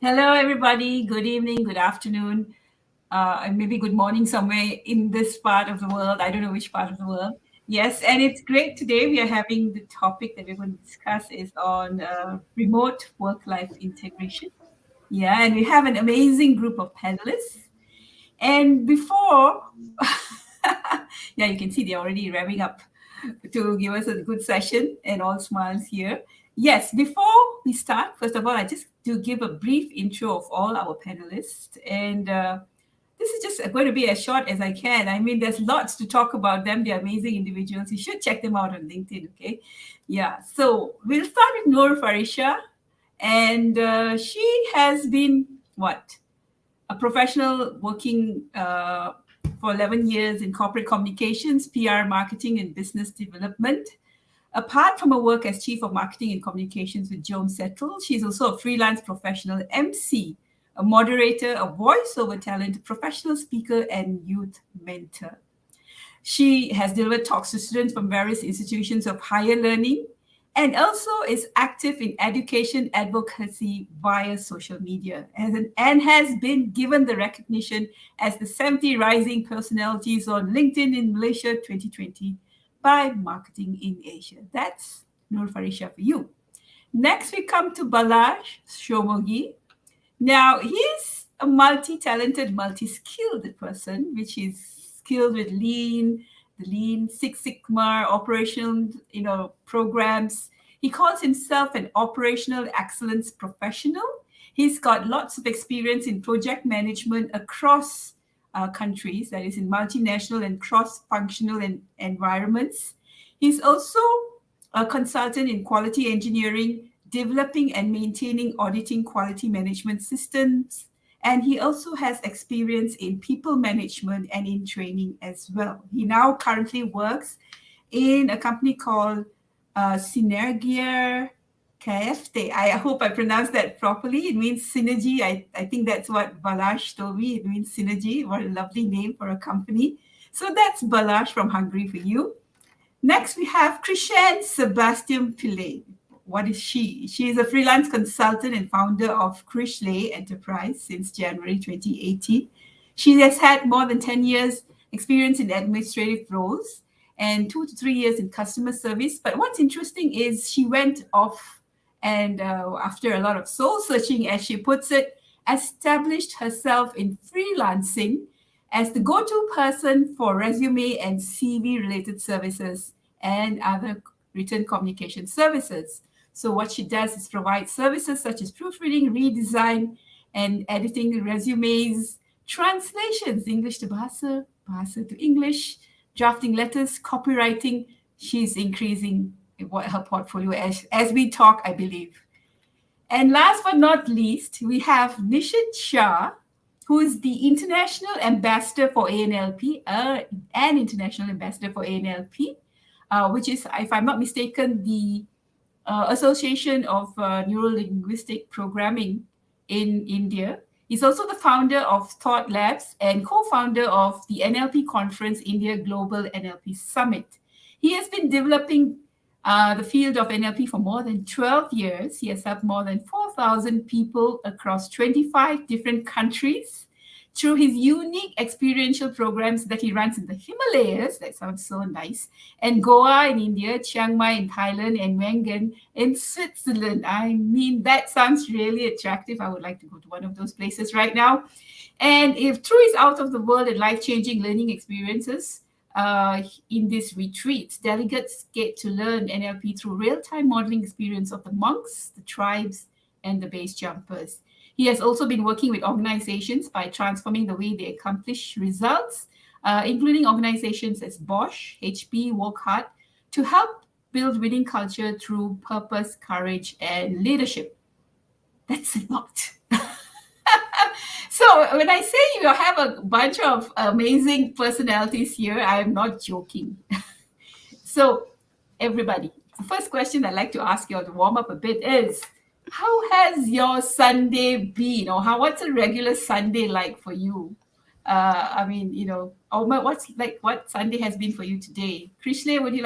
Hello, everybody. Good evening, good afternoon, and maybe good morning somewhere in this part of the world. I don't know which part of the world. Yes, and it's great today. We are having the topic that we're going to discuss is on remote work-life integration. Yeah, and we have an amazing group of panelists. And before, yeah, you can see they're already revving up to give us a good session and all smiles here. Yes, before we start, first of all, I just to give a brief intro of all our panelists. And this is just going to be as short as I can. I mean, there's lots to talk about them. They're amazing individuals. You should check them out on LinkedIn, okay? Yeah, so we'll start with Noor Farisha. And she has been, what? A professional working for 11 years in corporate communications, PR, marketing, and business development. Apart from her work as Chief of Marketing and Communications with Jones Settle, she's also a freelance professional MC, a moderator, a voiceover talent, professional speaker, and youth mentor. She has delivered talks to students from various institutions of higher learning and also is active in education advocacy via social media and has been given the recognition as the 70 Rising Personalities on LinkedIn in Malaysia 2020 by Marketing in Asia. That's Nur Farisha for you. Next, we come to Balazs Shomogi. Now, he's a multi-talented, multi-skilled person, which is skilled with the Lean Six Sigma operational, programs. He calls himself an operational excellence professional. He's got lots of experience in project management across countries, that is in multinational and cross-functional environments. He's also a consultant in quality engineering, developing and maintaining auditing quality management systems. And he also has experience in people management and in training as well. He now currently works in a company called Synergia KFT. I hope I pronounced that properly. It means synergy. I think that's what Balazs told me. It means synergy. What a lovely name for a company. So that's Balazs from Hungary for you. Next, we have Krishan Sebastian Pillay. What is she? She is a freelance consultant and founder of Krishlay Enterprise since January 2018. She has had more than 10 years experience in administrative roles and 2 to 3 years in customer service. But what's interesting is she went off and after a lot of soul searching, as she puts it, established herself in freelancing as the go-to person for resume and CV related services and other written communication services. So what she does is provide services such as proofreading, redesign, and editing resumes, translations, English to Bahasa, Bahasa to English, drafting letters, copywriting. She's increasing her portfolio as we talk, I believe. And last but not least, we have Nishit Shah, who is the International Ambassador for ANLP, an International Ambassador for ANLP, which is, if I'm not mistaken, the Association of Neuro-Linguistic Programming in India. He's also the founder of Thought Labs and co-founder of the NLP Conference India Global NLP Summit. He has been developing the field of NLP for more than 12 years. He has helped more than 4,000 people across 25 different countries through his unique experiential programs that he runs in the Himalayas. That sounds so nice. And Goa in India, Chiang Mai in Thailand, and Wengen in Switzerland. I mean, that sounds really attractive. I would like to go to one of those places right now. And if through his out of the world and life-changing learning experiences, in this retreat, delegates get to learn NLP through real-time modeling experience of the monks, the tribes, and the base jumpers. He has also been working with organizations by transforming the way they accomplish results, including organizations as Bosch, HP, Work Hard, to help build winning culture through purpose, courage, and leadership. That's a lot. So when I say you have a bunch of amazing personalities here, I am not joking. So everybody, the first question I'd like to ask you all to warm up a bit is, how has your Sunday been? Or what's a regular Sunday like for you? What Sunday has been for you today? Krishlay, would you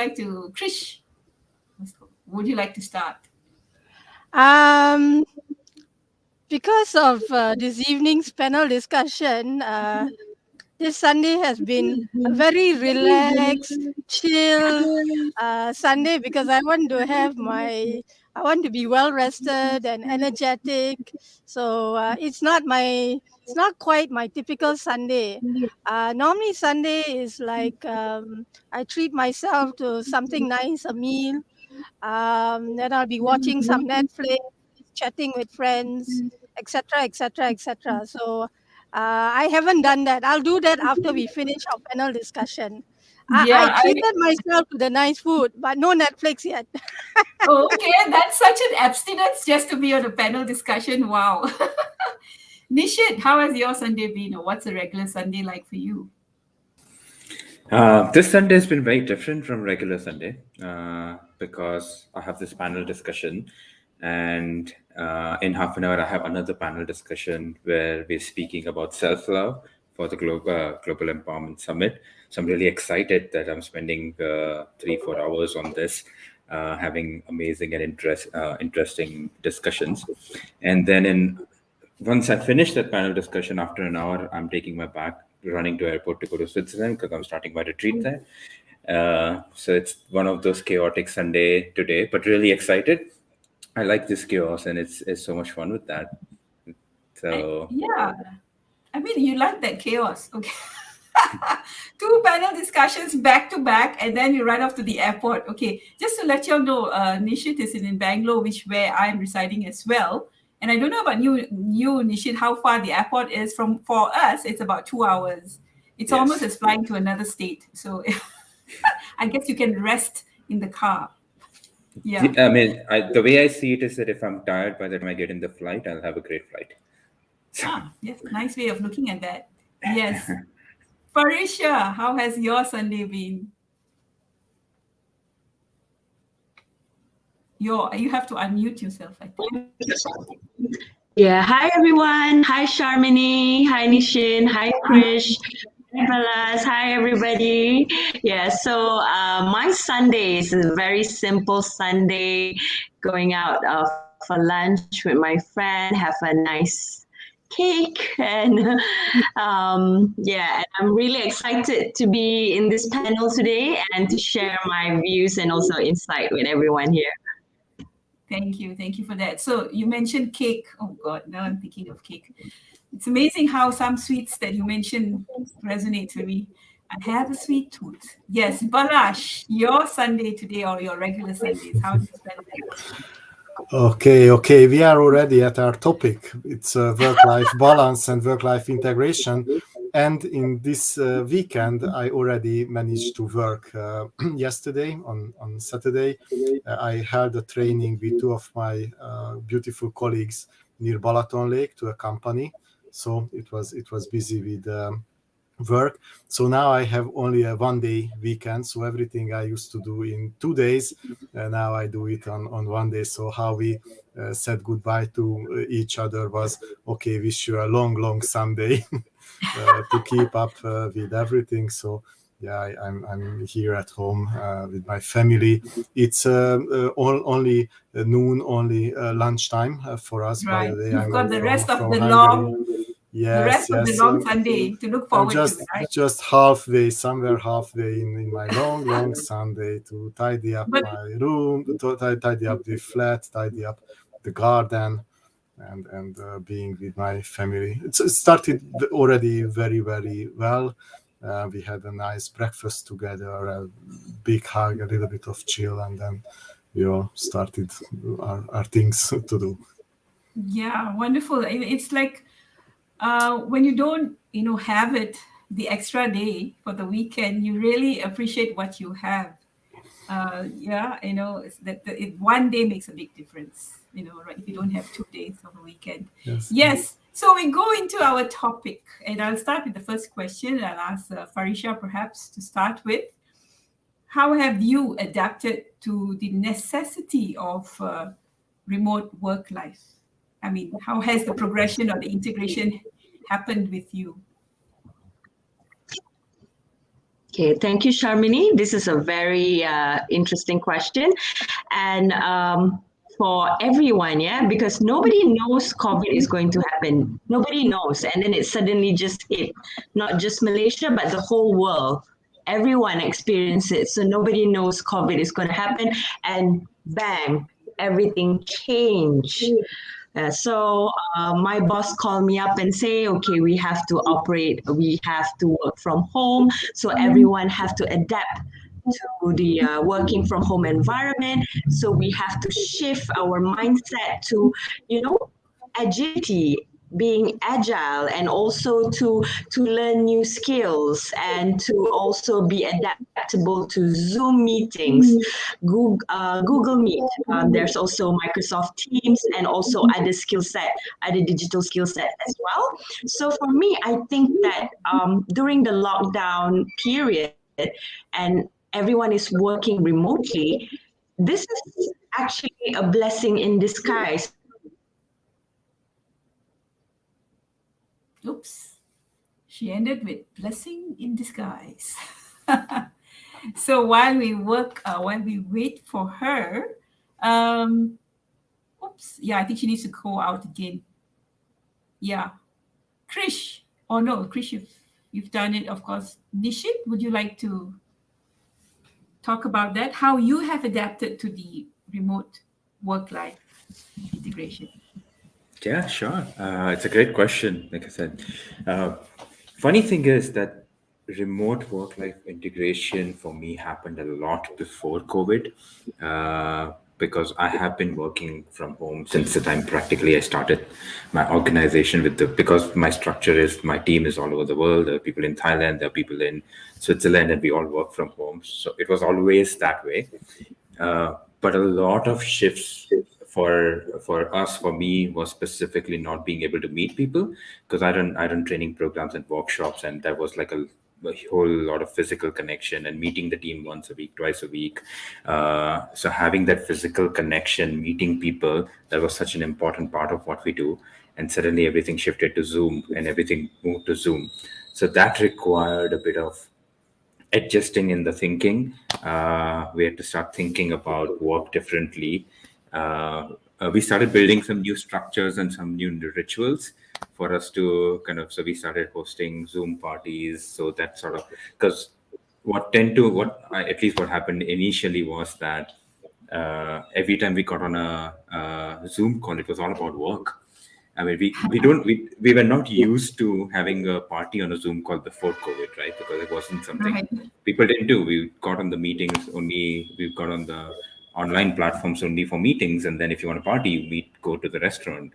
like to start? because of this evening's panel discussion, this Sunday has been a very relaxed, chill Sunday because I want to be well rested and energetic. So it's not quite my typical Sunday. Normally Sunday is like I treat myself to something nice, a meal. Then I'll be watching some Netflix, chatting with friends, etc., etc., etc. So I haven't done that. I'll do that after we finish our panel discussion. I Yeah, treated myself to the nice food, but no Netflix yet. okay, that's such an abstinence just to be on a panel discussion. Wow. Nishit, how has your Sunday been, or what's a regular Sunday like for you? This Sunday has been very different from regular Sunday because I have this panel discussion, and in half an hour I have another panel discussion where we're speaking about self-love for the Global Empowerment Summit. So I'm really excited that I'm spending 3-4 hours on this, having amazing and interesting discussions. And then once I finish that panel discussion, after an hour, I'm taking my bag, running to airport to go to Switzerland because I'm starting my retreat there. So it's one of those chaotic Sunday today, but really excited. I like this chaos, and it's so much fun with that. So Yeah, I mean, you like that chaos, okay? 2 panel discussions back to back, and then you run off to the airport. Okay, just to let you all know, Nishit is in Bangalore, where I'm residing as well. And I don't know about you, Nishit, how far the airport is from. For us, it's about 2 hours. It's almost as flying to another state. So I guess you can rest in the car. Yeah. I mean, the way I see it is that if I'm tired by the time I get in the flight, I'll have a great flight. Yes, nice way of looking at that. Yes. Farisha, how has your Sunday been? You have to unmute yourself, I think. Yeah, hi everyone. Hi Sharmini. Hi Nishin. Hi Krish. Hi Balas. Hi everybody. Yeah, so my Sunday is a very simple Sunday, going out for lunch with my friend, have a nice cake, and yeah, and I'm really excited to be in this panel today and to share my views and also insight with everyone here. Thank you for that. So you mentioned cake. Oh God, now I'm thinking of cake. It's amazing how some sweets that you mentioned resonate with me. I have a sweet tooth. Yes, Balash, your Sunday today or your regular Sundays, how do you spend it? Okay, we are already at our topic. It's work-life balance and work-life integration. And in this weekend, I already managed to work yesterday on Saturday. I held a training with 2 of my beautiful colleagues near Balaton Lake to a company. So it was busy with work. So now I have only a 1-day weekend. So everything I used to do in 2 days, now I do it on 1 day. So how we said goodbye to each other was, okay, wish you a long Sunday to keep up with everything. So yeah, I'm here at home with my family. It's only noon, only lunchtime for us. Right. By the way, You've got the rest of from the Hungary. long, Yes, the rest of the long Sunday to look forward to. Right? Just halfway, somewhere halfway in my long Sunday to tidy up my room, to tidy up the flat, tidy up the garden, and being with my family. It started already very well. We had a nice breakfast together, a big hug, a little bit of chill, and then started our things to do. Yeah, wonderful. It's like when you don't, have it the extra day for the weekend, you really appreciate what you have. Yeah, it's that 1 day makes a big difference. Right? If you don't have 2 days of a weekend. Yes. So we go into our topic, and I'll start with the first question. I'll ask Farisha perhaps to start with. How have you adapted to the necessity of remote work life? I mean, how has the progression or the integration happened with you? Okay, thank you, Sharmini. This is a very interesting question. And for everyone, yeah, because nobody knows COVID is going to happen. Nobody knows. And then it suddenly just hit, not just Malaysia, but the whole world. Everyone experienced it. So nobody knows COVID is going to happen. And bang, everything changed. So my boss called me up and say, okay, we have to work from home. So everyone have to adapt to the working from home environment. So we have to shift our mindset to, agility, being agile, and also to learn new skills and to also be adaptable to Zoom meetings, Google Meet. There's also Microsoft Teams and also other digital skill set as well. So for me, I think that during the lockdown period and everyone is working remotely, this is actually a blessing in disguise. Oops. She ended with blessing in disguise. So while we wait for her, oops, yeah, I think she needs to go out again. Yeah. Krish, no, Krish, you've done it, of course. Nishit, would you like to talk about that? How you have adapted to the remote work-life integration? Yeah, sure. It's a great question. Like I said, funny thing is that remote work-life integration for me happened a lot before COVID, because I have been working from home since the time practically I started my organization because my structure is, my team is all over the world. There are people in Thailand, there are people in Switzerland, and we all work from home. So it was always that way. But a lot of shifts for me was specifically not being able to meet people, because I run training programs and workshops, and there was like a whole lot of physical connection and meeting the team once a week, twice a week. So having that physical connection, meeting people, that was such an important part of what we do. And suddenly everything shifted to Zoom and everything moved to Zoom. So that required a bit of adjusting in the thinking. We had to start thinking about work differently. We started building some new structures and some new rituals for us to so we started hosting Zoom parties. So that sort of, because what happened initially was that every time we got on a Zoom call, it was all about work. I mean, we were not used to having a party on a Zoom call before COVID, right? Because it wasn't something people didn't do. We got on the meetings only. We got on the online platforms only for meetings, and then if you want a party, you go to the restaurant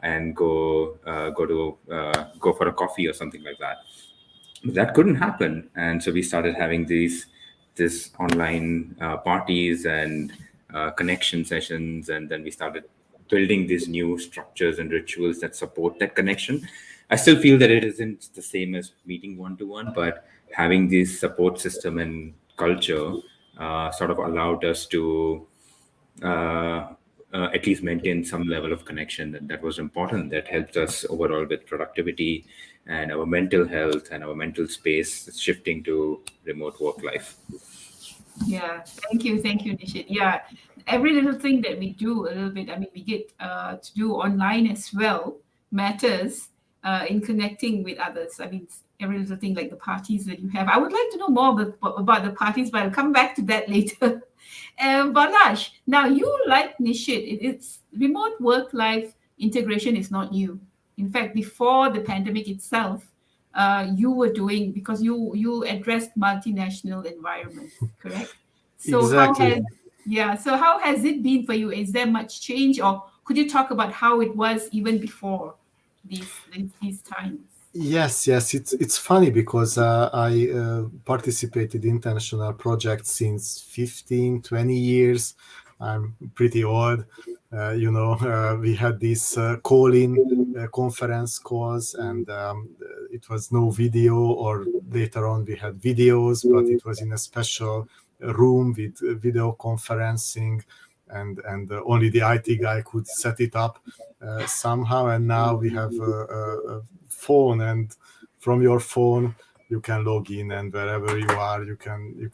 and go for a coffee or something like that. But that couldn't happen, and so we started having this online parties and connection sessions, and then we started building these new structures and rituals that support that connection. I still feel that it isn't the same as meeting one-to-one, but having this support system and culture sort of allowed us to at least maintain some level of connection, and that was important. That helped us overall with productivity and our mental health and our mental space shifting to remote work life. Yeah, thank you, Nishit. Yeah, every little thing that we do a little bit, I mean, we get to do online as well, matters in connecting with others. I mean, every little thing like the parties that you have. I would like to know more about the parties, but I'll come back to that later. Balazs, now you like Nishit, it's remote work-life integration is not new. In fact, before the pandemic itself, you were doing, because you addressed multinational environments, correct? So exactly. How has it been for you? Is there much change, or could you talk about how it was even before these times? Yes, it's funny because I participated in international projects since 15-20 years. I'm pretty old. We had these call-in conference calls, and it was no video, or later on we had videos, but it was in a special room with video conferencing, and only the IT guy could set it up somehow. And now we have a phone, and from your phone you can log in, and wherever you are, you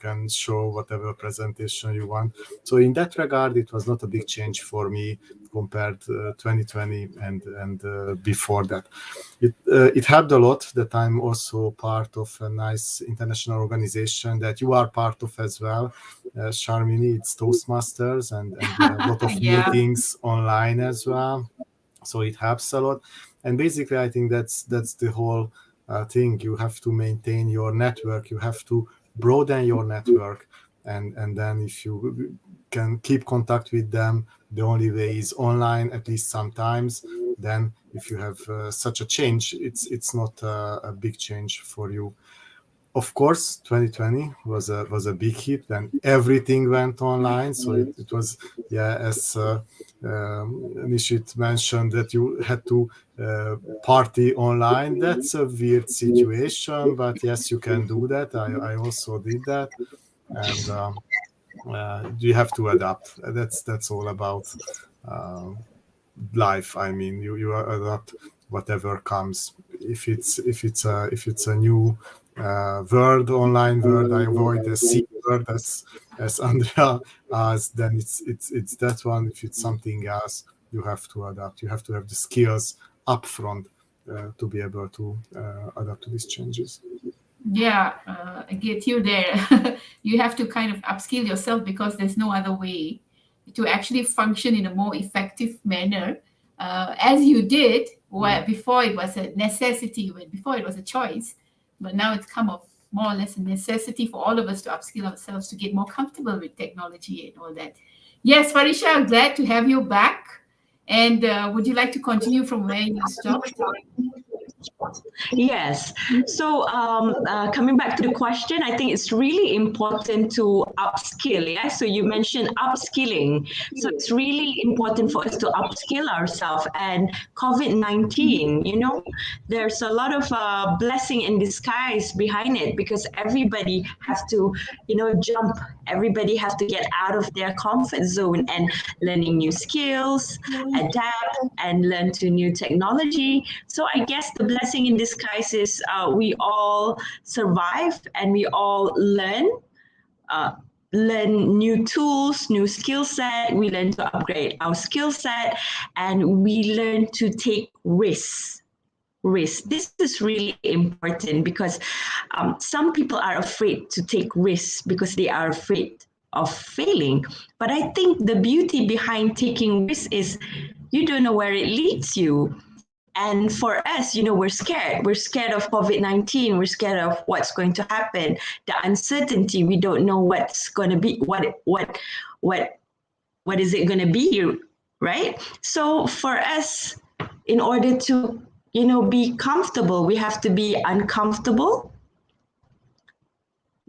can show whatever presentation you want. So in that regard, it was not a big change for me compared to 2020 and before that. It helped a lot that I'm also part of a nice international organization that you are part of as well, Sharmini. It's Toastmasters, and we have a lot of meetings online as well. So it helps a lot. And basically, I think that's the whole thing. You have to maintain your network. You have to broaden your network, and then if you can keep contact with them, the only way is online, at least sometimes. Then if you have such a change, it's not a big change for you. Of course, 2020 was a big hit when everything went online. So it was, as Nishit mentioned, that you had to party online. That's a weird situation, but yes, you can do that. I also did that, and you have to adapt. That's all about life. I mean, you adapt whatever comes. If it's a new word, online word, I avoid the C word as Andrea as then it's that one. If it's something else, you have to adapt. You have to have the skills upfront to be able to adapt to these changes. Yeah, I get you there. You have to kind of upskill yourself because there's no other way to actually function in a more effective manner, as you did, where before it was a necessity, before it was a choice, but now it's come of more or less a necessity for all of us to upskill ourselves to get more comfortable with technology and all that. Yes, Farisha, I'm glad to have you back. And would you like to continue from where you stopped? Yes. So coming back to the question, I think it's really important to upskill. Yeah. So you mentioned upskilling. So it's really important for us to upskill ourselves. And COVID-19, there's a lot of blessing in disguise behind it because everybody has to, jump. Everybody has to get out of their comfort zone and learning new skills, adapt, and learn to new technology. So I guess the blessing in disguise is we all survive and we all learn new tools, new skill set. We learn to upgrade our skill set, and we learn to take risks. This is really important because some people are afraid to take risks because they are afraid of failing. But I think the beauty behind taking risks is you don't know where it leads you. And for us, we're scared. We're scared of COVID-19. We're scared of what's going to happen, the uncertainty. We don't know what's going to be, what is it going to be, right? So for us, in order to, be comfortable, we have to be uncomfortable.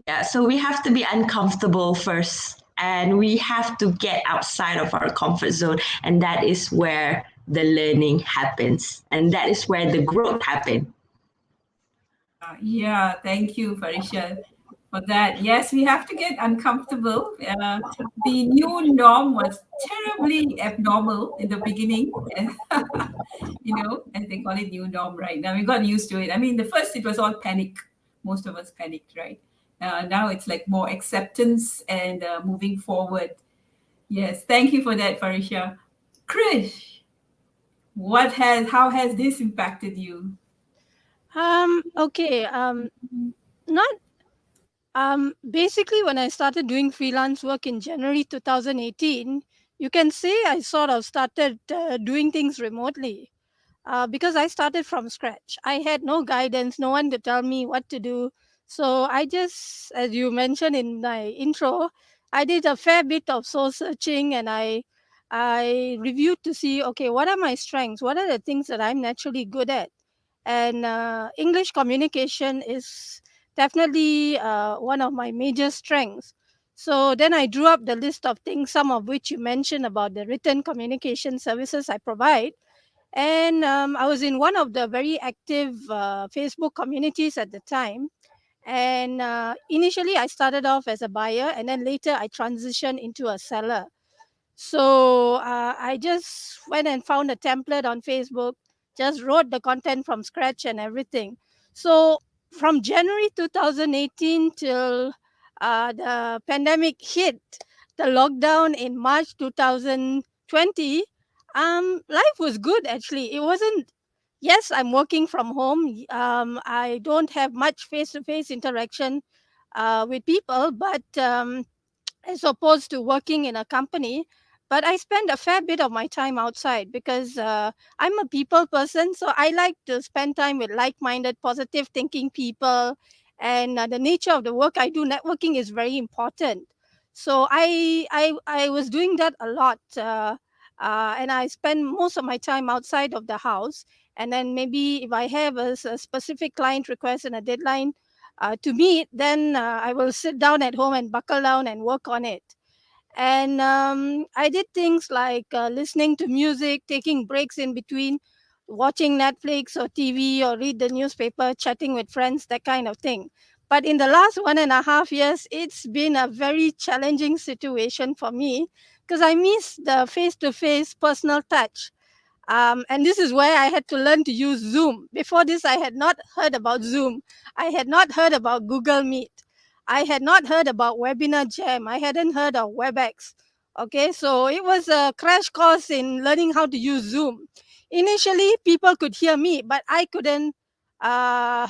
Yeah, so we have to be uncomfortable first, and we have to get outside of our comfort zone, and that is where the learning happens, and that is where the growth happens. Yeah, thank you, Farisha, for that. Yes, we have to get uncomfortable. The new norm was terribly abnormal in the beginning, and they call it new norm right now. We got used to it. I mean, the first it was all panic. Most of us panicked, right? Now it's like more acceptance and moving forward. Yes, thank you for that, Farisha. Krish, how has this impacted you? Okay. Not basically when I started doing freelance work in January 2018, you can say I sort of started doing things remotely because I started from scratch. I had no guidance, no one to tell me what to do. So I just, as you mentioned in my intro, I did a fair bit of soul searching, and I reviewed to see, okay, what are my strengths? What are the things that I'm naturally good at? And English communication is definitely one of my major strengths. So then I drew up the list of things, some of which you mentioned about the written communication services I provide. And I was in one of the very active Facebook communities at the time. And initially, I started off as a buyer, and then later I transitioned into a seller. So I just went and found a template on Facebook, just wrote the content from scratch and everything. So from January 2018 till the pandemic hit, the lockdown in March 2020, life was good actually. It wasn't, yes, I'm working from home. I don't have much face-to-face interaction with people, but as opposed to working in a company. But I spend a fair bit of my time outside because I'm a people person. So I like to spend time with like minded, positive thinking people. And the nature of the work I do, networking is very important. So I was doing that a lot. And I spend most of my time outside of the house. And then maybe if I have a specific client request and a deadline, to meet, then I will sit down at home and buckle down and work on it. And I did things like listening to music, taking breaks in between, watching Netflix or TV or read the newspaper, chatting with friends, that kind of thing. But in the last 1.5 years, it's been a very challenging situation for me because I miss the face to face personal touch. And this is where I had to learn to use Zoom. Before this, I had not heard about Zoom. I had not heard about Google Meet. I had not heard about Webinar Jam. I hadn't heard of WebEx. Okay, so it was a crash course in learning how to use Zoom. Initially, people could hear me, but I couldn't. I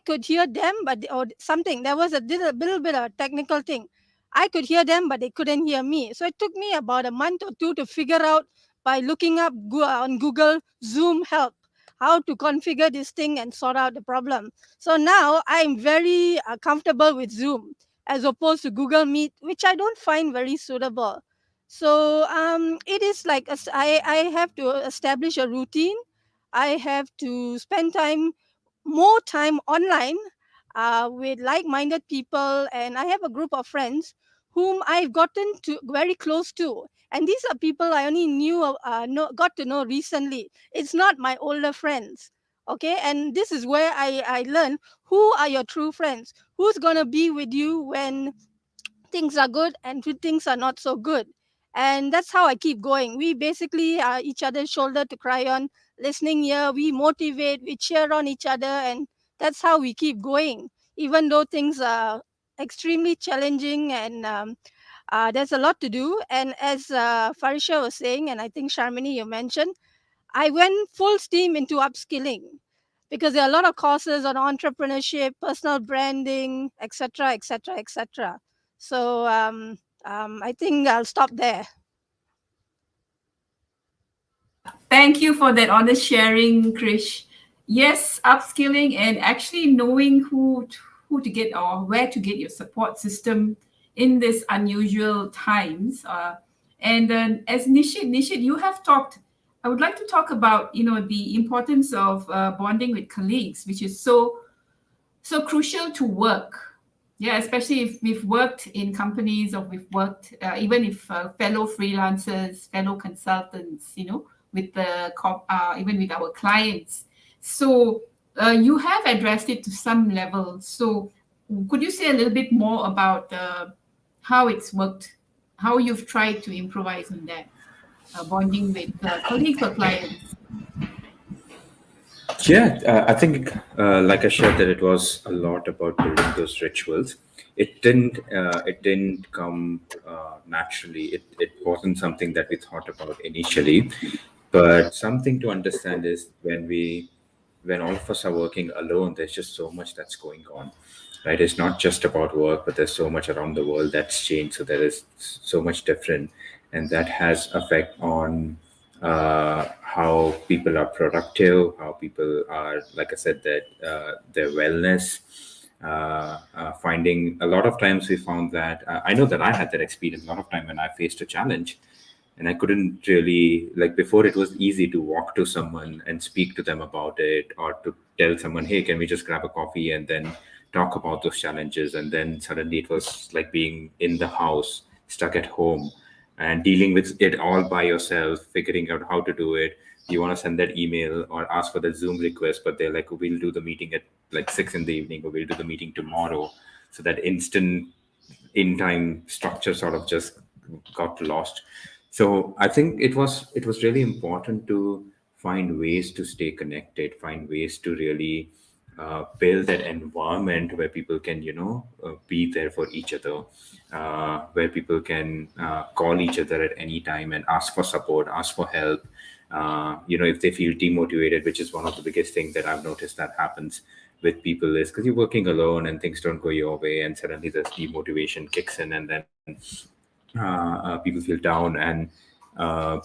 could hear them, but or something. There was a little bit of a technical thing. I could hear them, but they couldn't hear me. So it took me about a month or two to figure out by looking up on Google Zoom help how to configure this thing and sort out the problem. So now I'm very comfortable with Zoom as opposed to Google Meet, which I don't find very suitable. So it is like I have to establish a routine. I have to spend more time online with like-minded people, and I have a group of friends whom I've gotten to very close to, and these are people I only got to know recently. It's not my older friends. Okay, and this is where I learn who are your true friends, who's going to be with you when things are good and when things are not so good. And that's how I keep going. We basically are each other's shoulder to cry on, listening here. We motivate, we cheer on each other, and that's how we keep going, even though things are extremely challenging and there's a lot to do. And as Farisha was saying, and I think Sharmini, you mentioned, I went full steam into upskilling because there are a lot of courses on entrepreneurship, personal branding, etc., etc., etc. So I think I'll stop there. Thank you for that honest sharing, Krish. Yes, upskilling and actually knowing who to get or where to get your support system in these unusual times. And as Nishit, you have talked. I would like to talk about the importance of bonding with colleagues, which is so crucial to work. Yeah, especially if we've worked in companies or we've worked even if fellow freelancers, fellow consultants, with even with our clients. So you have addressed it to some level. So could you say a little bit more about how it's worked, how you've tried to improvise on that, bonding with colleagues or clients? Yeah, I think, like I shared, that it was a lot about building those rituals. It didn't come naturally. It wasn't something that we thought about initially, but something to understand is when all of us are working alone, there's just so much that's going on, right? It's not just about work, but there's so much around the world that's changed. So there is so much different, and that has effect on how people are productive, how people are, like I said, that their wellness. Finding a lot of times we found that I know that I had that experience a lot of time when I faced a challenge and I couldn't really, like before it was easy to walk to someone and speak to them about it, or to tell someone, hey, can we just grab a coffee and then talk about those challenges. And then suddenly it was like being in the house, stuck at home, and dealing with it all by yourself, figuring out how to do it. You want to send that email or ask for the Zoom request, but they're like, we'll do the meeting at like 6 in the evening, or we'll do the meeting tomorrow. So that instant in time structure sort of just got lost. So I think it was really important to find ways to stay connected, find ways to really build that environment where people can, be there for each other, where people can call each other at any time and ask for support, ask for help. If they feel demotivated, which is one of the biggest things that I've noticed that happens with people, is because you're working alone and things don't go your way, and suddenly this demotivation kicks in, and then people feel down. And uh,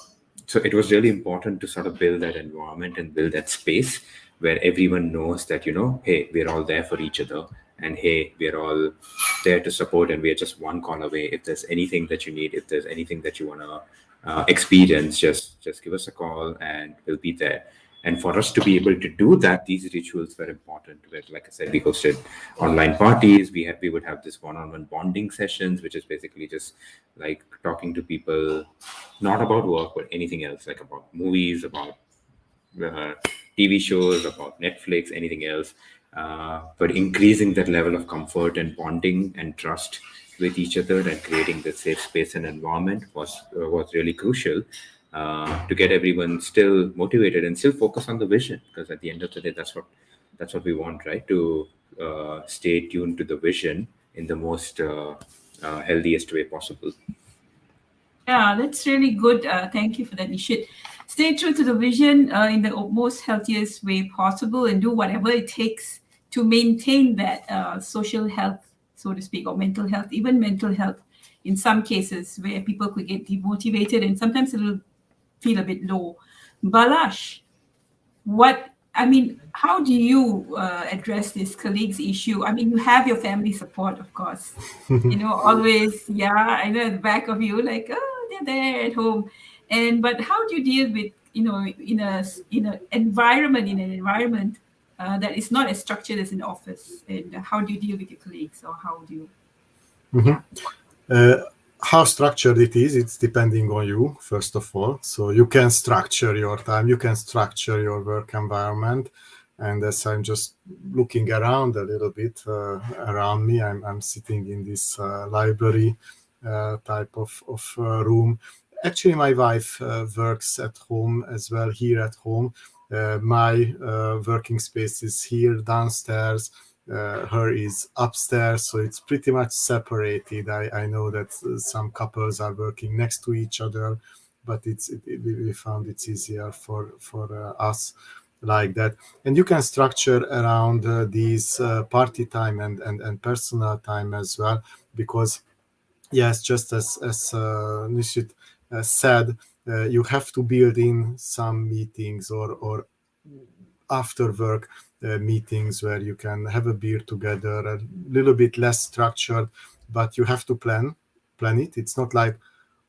so it was really important to sort of build that environment and build that space where everyone knows that, hey, we're all there for each other, and hey, we're all there to support, and we're just one call away. If there's anything that you need, if there's anything that you want to experience, just give us a call and we'll be there. And for us to be able to do that, these rituals were important. Where, like I said, we hosted online parties. We would have this one-on-one bonding sessions, which is basically just like talking to people, not about work, but anything else, like about movies, about TV shows, about Netflix, anything else. But increasing that level of comfort and bonding and trust with each other and creating the safe space and environment was really crucial to get everyone still motivated and still focus on the vision. Because at the end of the day, that's what we want, right? To stay tuned to the vision in the most healthiest way possible. Yeah, that's really good. Thank you for that, Nishit. Stay true to the vision in the most healthiest way possible, and do whatever it takes to maintain that social health, so to speak, or mental health, even mental health in some cases where people could get demotivated and sometimes it'll feel a bit low. Balash, how do you address this colleagues issue? I mean, you have your family support, of course. Always, yeah, I know at the back of you, like, oh, they're there at home. But how do you deal with, in an environment that is not as structured as an office? And how do you deal with your colleagues, or how do you? Mm-hmm. How structured it is, it's depending on you, first of all. So you can structure your time, you can structure your work environment. And as I'm just looking around a little bit around me, I'm sitting in this library type of room. Actually, my wife works at home as well, here at home. My working space is here downstairs. Her is upstairs, so it's pretty much separated. I know that some couples are working next to each other, but we found it's easier for us like that. And you can structure around these party time and personal time as well, because yes, just as Nishit said, you have to build in some meetings or after work meetings where you can have a beer together, a little bit less structured, but you have to plan it. It's not like,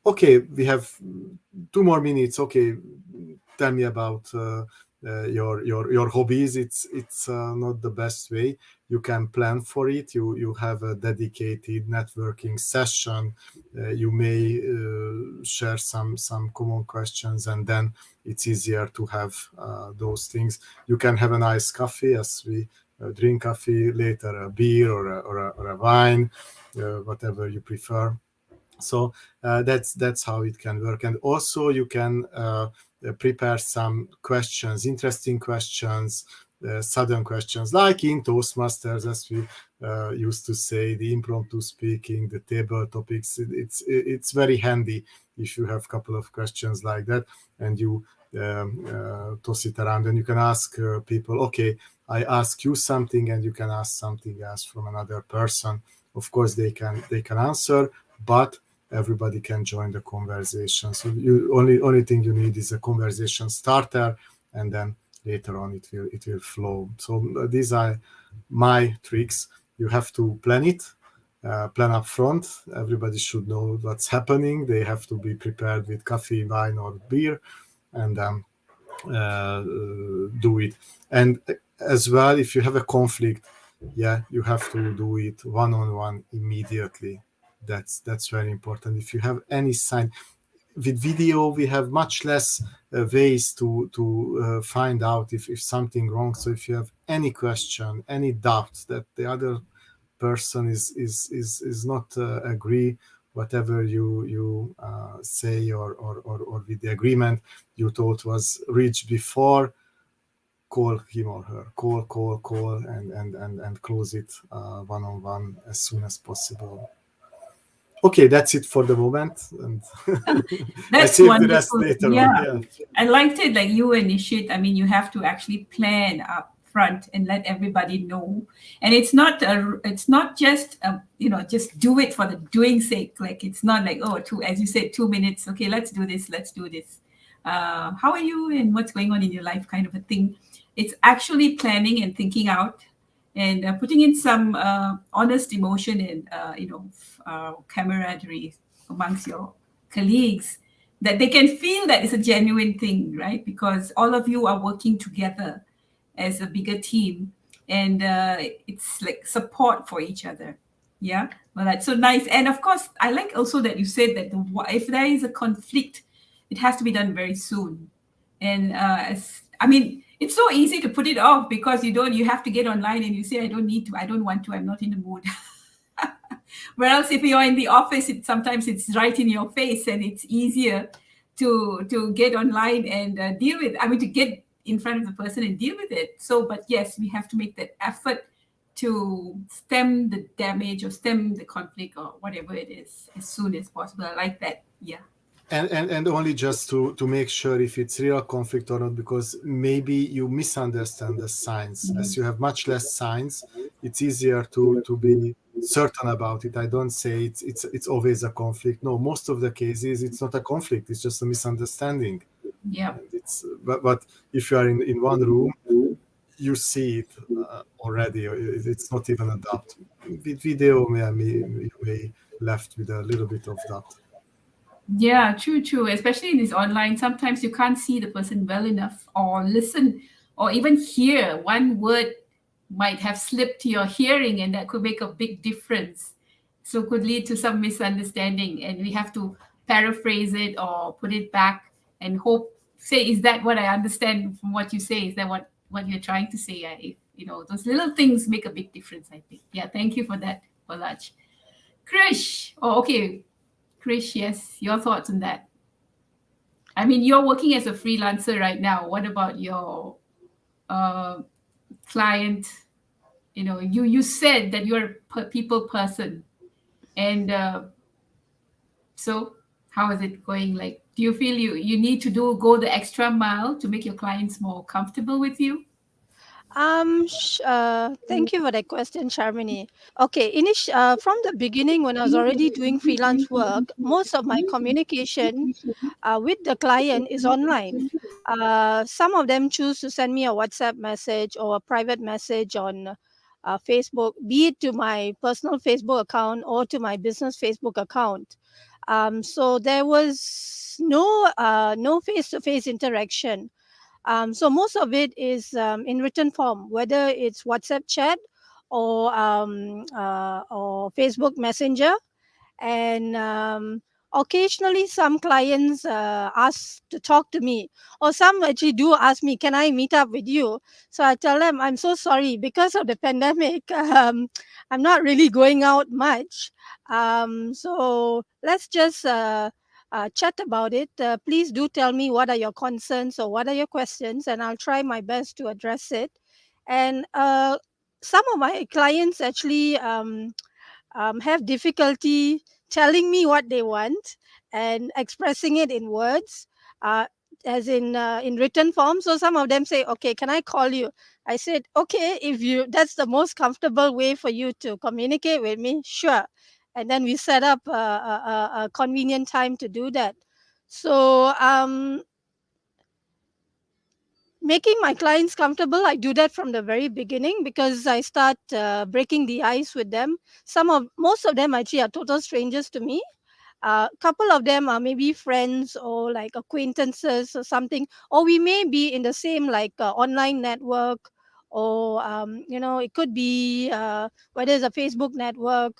okay, we have 2 more minutes, okay, tell me about your hobbies. It's not the best way. You can plan for it. You have a dedicated networking session. You may share some common questions, and then it's easier to have those things. You can have a nice coffee, as we drink coffee, later a beer or a wine, whatever you prefer. So that's how it can work. And also you can prepare some questions, interesting questions, sudden questions, like in Toastmasters, as we used to say, the impromptu speaking, the table topics. It's very handy if you have a couple of questions like that, and you toss it around, and you can ask people, okay, I ask you something, and you can ask something else from another person. Of course, they can answer, but everybody can join the conversation. So you only thing you need is a conversation starter, and then later on it will flow. So these are my tricks. You have to plan it, plan up front. Everybody should know what's happening. They have to be prepared with coffee, wine, or beer, and do it. And as well, if you have a conflict, you have to do it one-on-one immediately. That's very important. If you have any sign, with video we have much less ways to find out if something wrong. So if you have any question, any doubt that the other person is not agree whatever you say, or with the agreement you thought was reached before, call him or her, call, and close it one-on-one as soon as possible. Okay, that's it for the moment. And I That's save the rest wonderful. later Yeah. on. Yeah. I liked it, like you and Nishit. I mean, you have to actually plan up front and let everybody know. And it's not just just do it for the doing sake. Like it's not like, oh, as you said, 2 minutes. Okay, let's do this. How are you and what's going on in your life, kind of a thing. It's actually planning and thinking out and putting in some honest emotion and camaraderie amongst your colleagues, that they can feel that it's a genuine thing, right? Because all of you are working together as a bigger team, and it's like support for each other. Yeah, well, that's so nice. And of course, I like also that you said that if there is a conflict, it has to be done very soon. And it's so easy to put it off because you have to get online and you say, I don't want to, I'm not in the mood. Whereas if you're in the office, sometimes it's right in your face and it's easier to get online and deal with. I mean, to get in front of the person and deal with it. So, but yes, we have to make that effort to stem the damage or stem the conflict or whatever it is as soon as possible. I like that. Yeah. And only just to make sure if it's real conflict or not, because maybe you misunderstand the signs. As you have much less signs, it's easier to be certain about it. I don't say it's always a conflict. No, most of the cases it's not a conflict, it's just a misunderstanding. Yeah. But if you are in one room, you see it already. It's not even a doubt. With video, you may left with a little bit of doubt. Yeah, true. Especially in this online, sometimes you can't see the person well enough or listen or even hear. One word might have slipped to your hearing and that could make a big difference. So could lead to some misunderstanding, and we have to paraphrase it or put it back and say, is that what I understand from what you say? Is that what you're trying to say? Those little things make a big difference, I think. Yeah, thank you for that, Balaj. Krish. Oh, okay. Krish, yes, your thoughts on that? I mean, you're working as a freelancer right now. What about your client? You said that you're a people person, and so how is it going? Like, do you feel you need to go the extra mile to make your clients more comfortable with you? Thank you for that question, Sharmini. Okay, from the beginning, when I was already doing freelance work, most of my communication with the client is online. Some of them choose to send me a WhatsApp message or a private message on Facebook, be it to my personal Facebook account or to my business Facebook account. So there was no face-to-face interaction. So most of it is in written form, whether it's WhatsApp chat or Facebook Messenger. And occasionally some clients ask to talk to me, or some actually do ask me, can I meet up with you? So I tell them, I'm so sorry, because of the pandemic, I'm not really going out much. So let's just chat about it. Please do tell me what are your concerns or what are your questions, and I'll try my best to address it. And some of my clients actually have difficulty telling me what they want and expressing it in words, as in written form. So some of them say, okay, can I call you? I said, okay, if that's the most comfortable way for you to communicate with me, sure. And then we set up a convenient time to do that. So making my clients comfortable, I do that from the very beginning, because I start breaking the ice with them. Most of them actually are total strangers to me. A couple of them are maybe friends or like acquaintances or something, or we may be in the same like online network, or it could be whether it's a Facebook network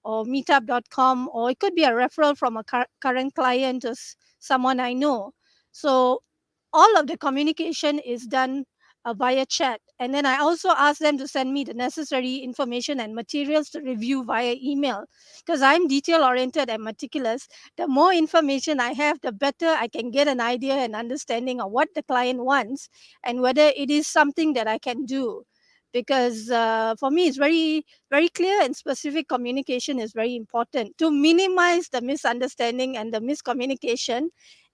or meetup.com, or it could be a referral from a current client to someone I know. So all of the communication is done via chat. And then I also ask them to send me the necessary information and materials to review via email. Because I'm detail oriented and meticulous, the more information I have, the better I can get an idea and understanding of what the client wants and whether it is something that I can do. Because for me, it's very, very clear and specific communication is very important to minimize the misunderstanding and the miscommunication,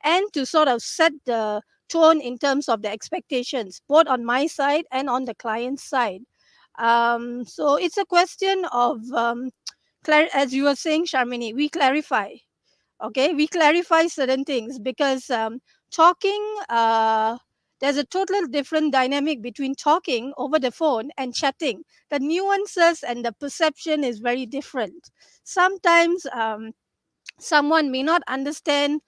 and to sort of set the tone in terms of the expectations, both on my side and on the client's side. So it's a question of, as you were saying, Sharmini, we clarify. Okay, we clarify certain things because talking, there's a total different dynamic between talking over the phone and chatting. The nuances and the perception is very different. Sometimes someone may not understand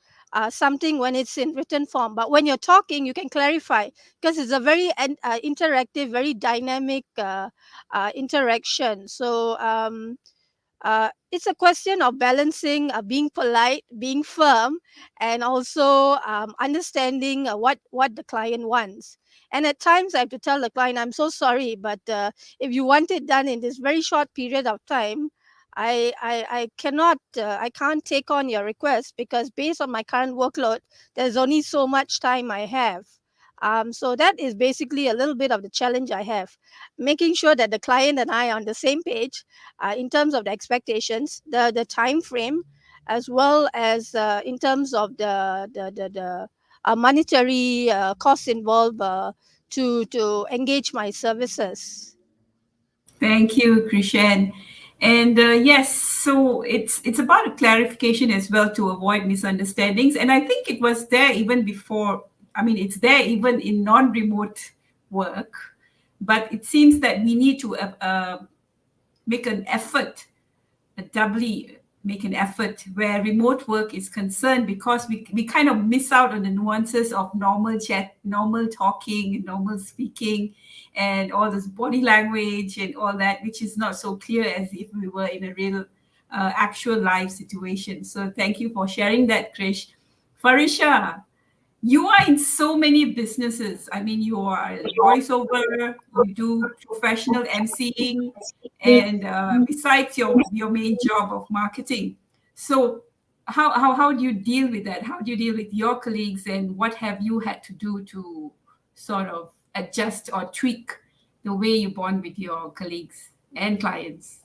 something when it's in written form, but when you're talking you can clarify, because it's a very interactive, very dynamic interaction. So it's a question of balancing being polite, being firm, and also understanding what the client wants. And at times I have to tell the client, I'm so sorry, but if you want it done in this very short period of time, I cannot, I can't take on your request, because based on my current workload, there's only so much time I have. So that is basically a little bit of the challenge I have, making sure that the client and I are on the same page in terms of the expectations, the time frame, as well as in terms of the monetary costs involved to engage my services. Thank you, Krishan. And yes, so it's about a clarification as well to avoid misunderstandings. And I think it was there even before. I mean, it's there even in non-remote work, but it seems that we need to make an effort, doubly make an effort where remote work is concerned, because we kind of miss out on the nuances of normal chat, normal talking, normal speaking, and all this body language and all that, which is not so clear as if we were in a real actual live situation. So thank you for sharing that, Krish. Farisha, you are in so many businesses. I mean, you are a voiceover, you do professional emceeing, and besides your main job of marketing. So how do you deal with that? How do you deal with your colleagues, and what have you had to do to sort of adjust or tweak the way you bond with your colleagues and clients?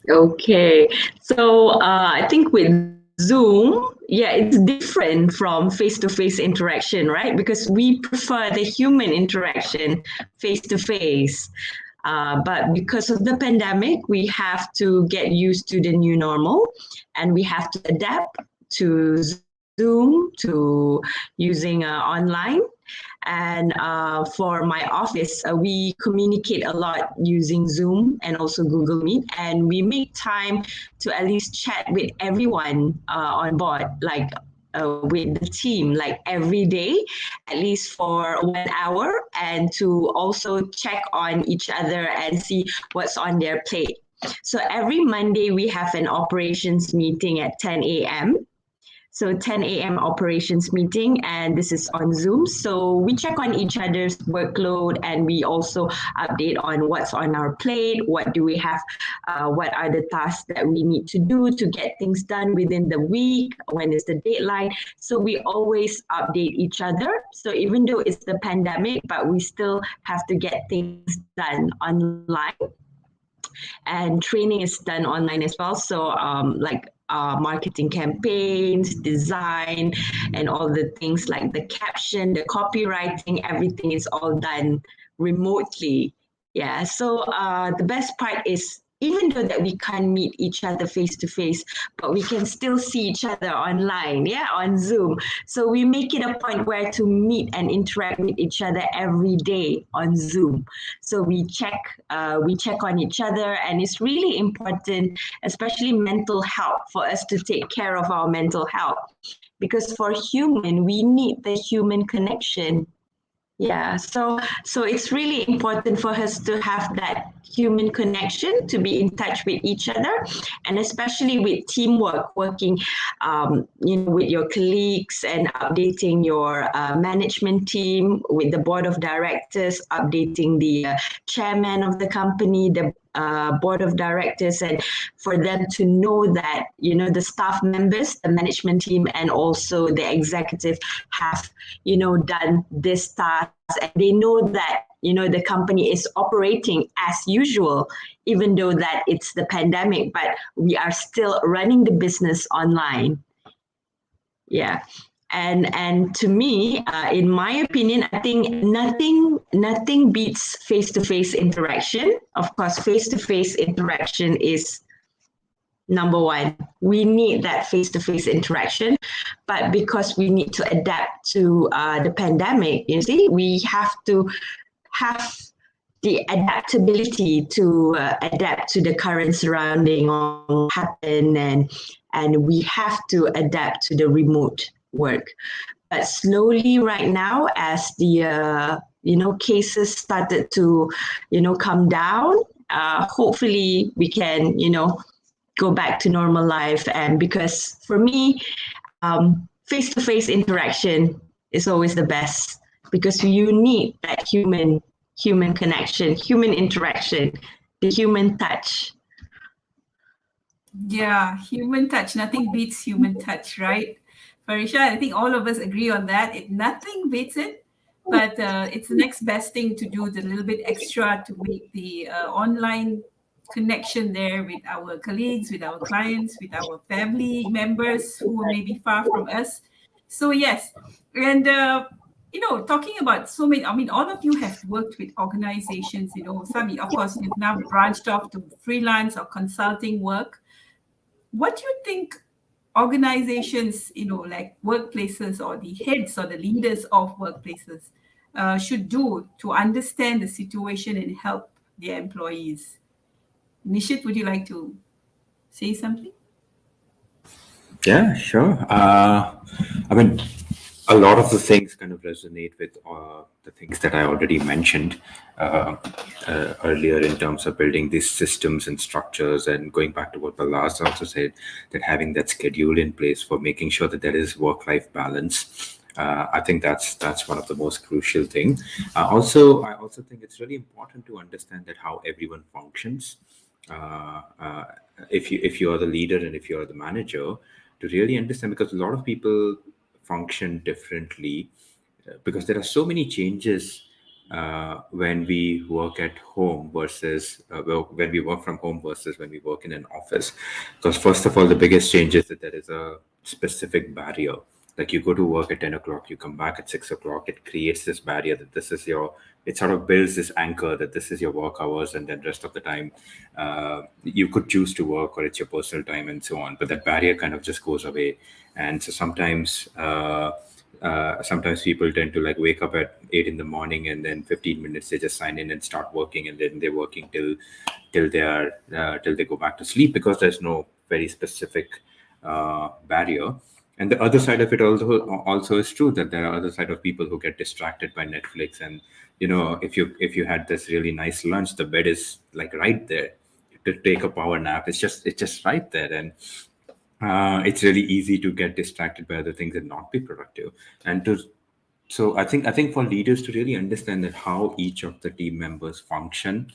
Okay, so I think with Zoom, yeah, it's different from face-to-face interaction, right? Because we prefer the human interaction face-to-face. But because of the pandemic, we have to get used to the new normal, and we have to adapt to Zoom, to using online. And for my office, we communicate a lot using Zoom and also Google Meet, and we make time to at least chat with everyone on board, like with the team, like every day, at least for 1 hour, and to also check on each other and see what's on their plate. So every Monday, we have an operations meeting at 10 a.m. So 10 a.m. operations meeting, and this is on Zoom. So we check on each other's workload, and we also update on what's on our plate, what do we have, what are the tasks that we need to do to get things done within the week, when is the deadline. So we always update each other. So even though it's the pandemic, but we still have to get things done online. And training is done online as well. So like marketing campaigns, design, and all the things like the caption, the copywriting, everything is all done remotely. Yeah, so the best part is, even though that we can't meet each other face to face, but we can still see each other online, yeah, on Zoom. So we make it a point where to meet and interact with each other every day on Zoom. So we check on each other, and it's really important, especially mental health, for us to take care of our mental health, because for human, we need the human connection. Yeah, so it's really important for us to have that human connection, to be in touch with each other, and especially with teamwork, working, with your colleagues and updating your management team, with the board of directors, updating the chairman of the company, the board of directors, and for them to know that the staff members, the management team, and also the executive have done this task, and they know that the company is operating as usual, even though that it's the pandemic, but we are still running the business online. Yeah. And to me, in my opinion, I think nothing beats face-to-face interaction. Of course, face-to-face interaction is number one. We need that face-to-face interaction, but because we need to adapt to the pandemic, we have to have the adaptability to adapt to the current surrounding on happen, and we have to adapt to the remote work. But slowly right now, as the cases started to come down, hopefully we can go back to normal life. And because for me, face-to-face interaction is always the best, because you need that human connection, human interaction, the human touch. Yeah, human touch. Nothing beats human touch, right? Farisha, I think all of us agree on that. Nothing beats it, but it's the next best thing to do, the little bit extra to make the online connection there with our colleagues, with our clients, with our family members who may be far from us. So yes, and talking about so many, all of you have worked with organizations, some, of course, you've now branched off to freelance or consulting work. What do you think organizations, like workplaces, or the heads or the leaders of workplaces should do to understand the situation and help their employees? Nishit, would you like to say something? Yeah, sure. A lot of the things kind of resonate with the things that I already mentioned earlier in terms of building these systems and structures, and going back to what Balas also said, that having that schedule in place for making sure that there is work-life balance. I think that's one of the most crucial thing. I also think it's really important to understand that how everyone functions. If you are the leader and if you are the manager, to really understand, because a lot of people function differently, because there are so many changes when we work at home versus when we work from home versus when we work in an office. Because first of all, the biggest change is that there is a specific barrier. Like you go to work at 10 o'clock, you come back at 6 o'clock, it creates this barrier that it sort of builds this anchor that this is your work hours, and then rest of the time you could choose to work, or it's your personal time and so on. But that barrier kind of just goes away. And so sometimes people tend to like wake up at 8 in the morning, and then 15 minutes they just sign in and start working, and then they're working till they go back to sleep, because there's no very specific barrier. And the other side of it also is true, that there are other side of people who get distracted by Netflix. And if you had this really nice lunch, the bed is like right there to take a power nap. It's just right there, and it's really easy to get distracted by other things and not be productive. So I think for leaders to really understand that how each of the team members function,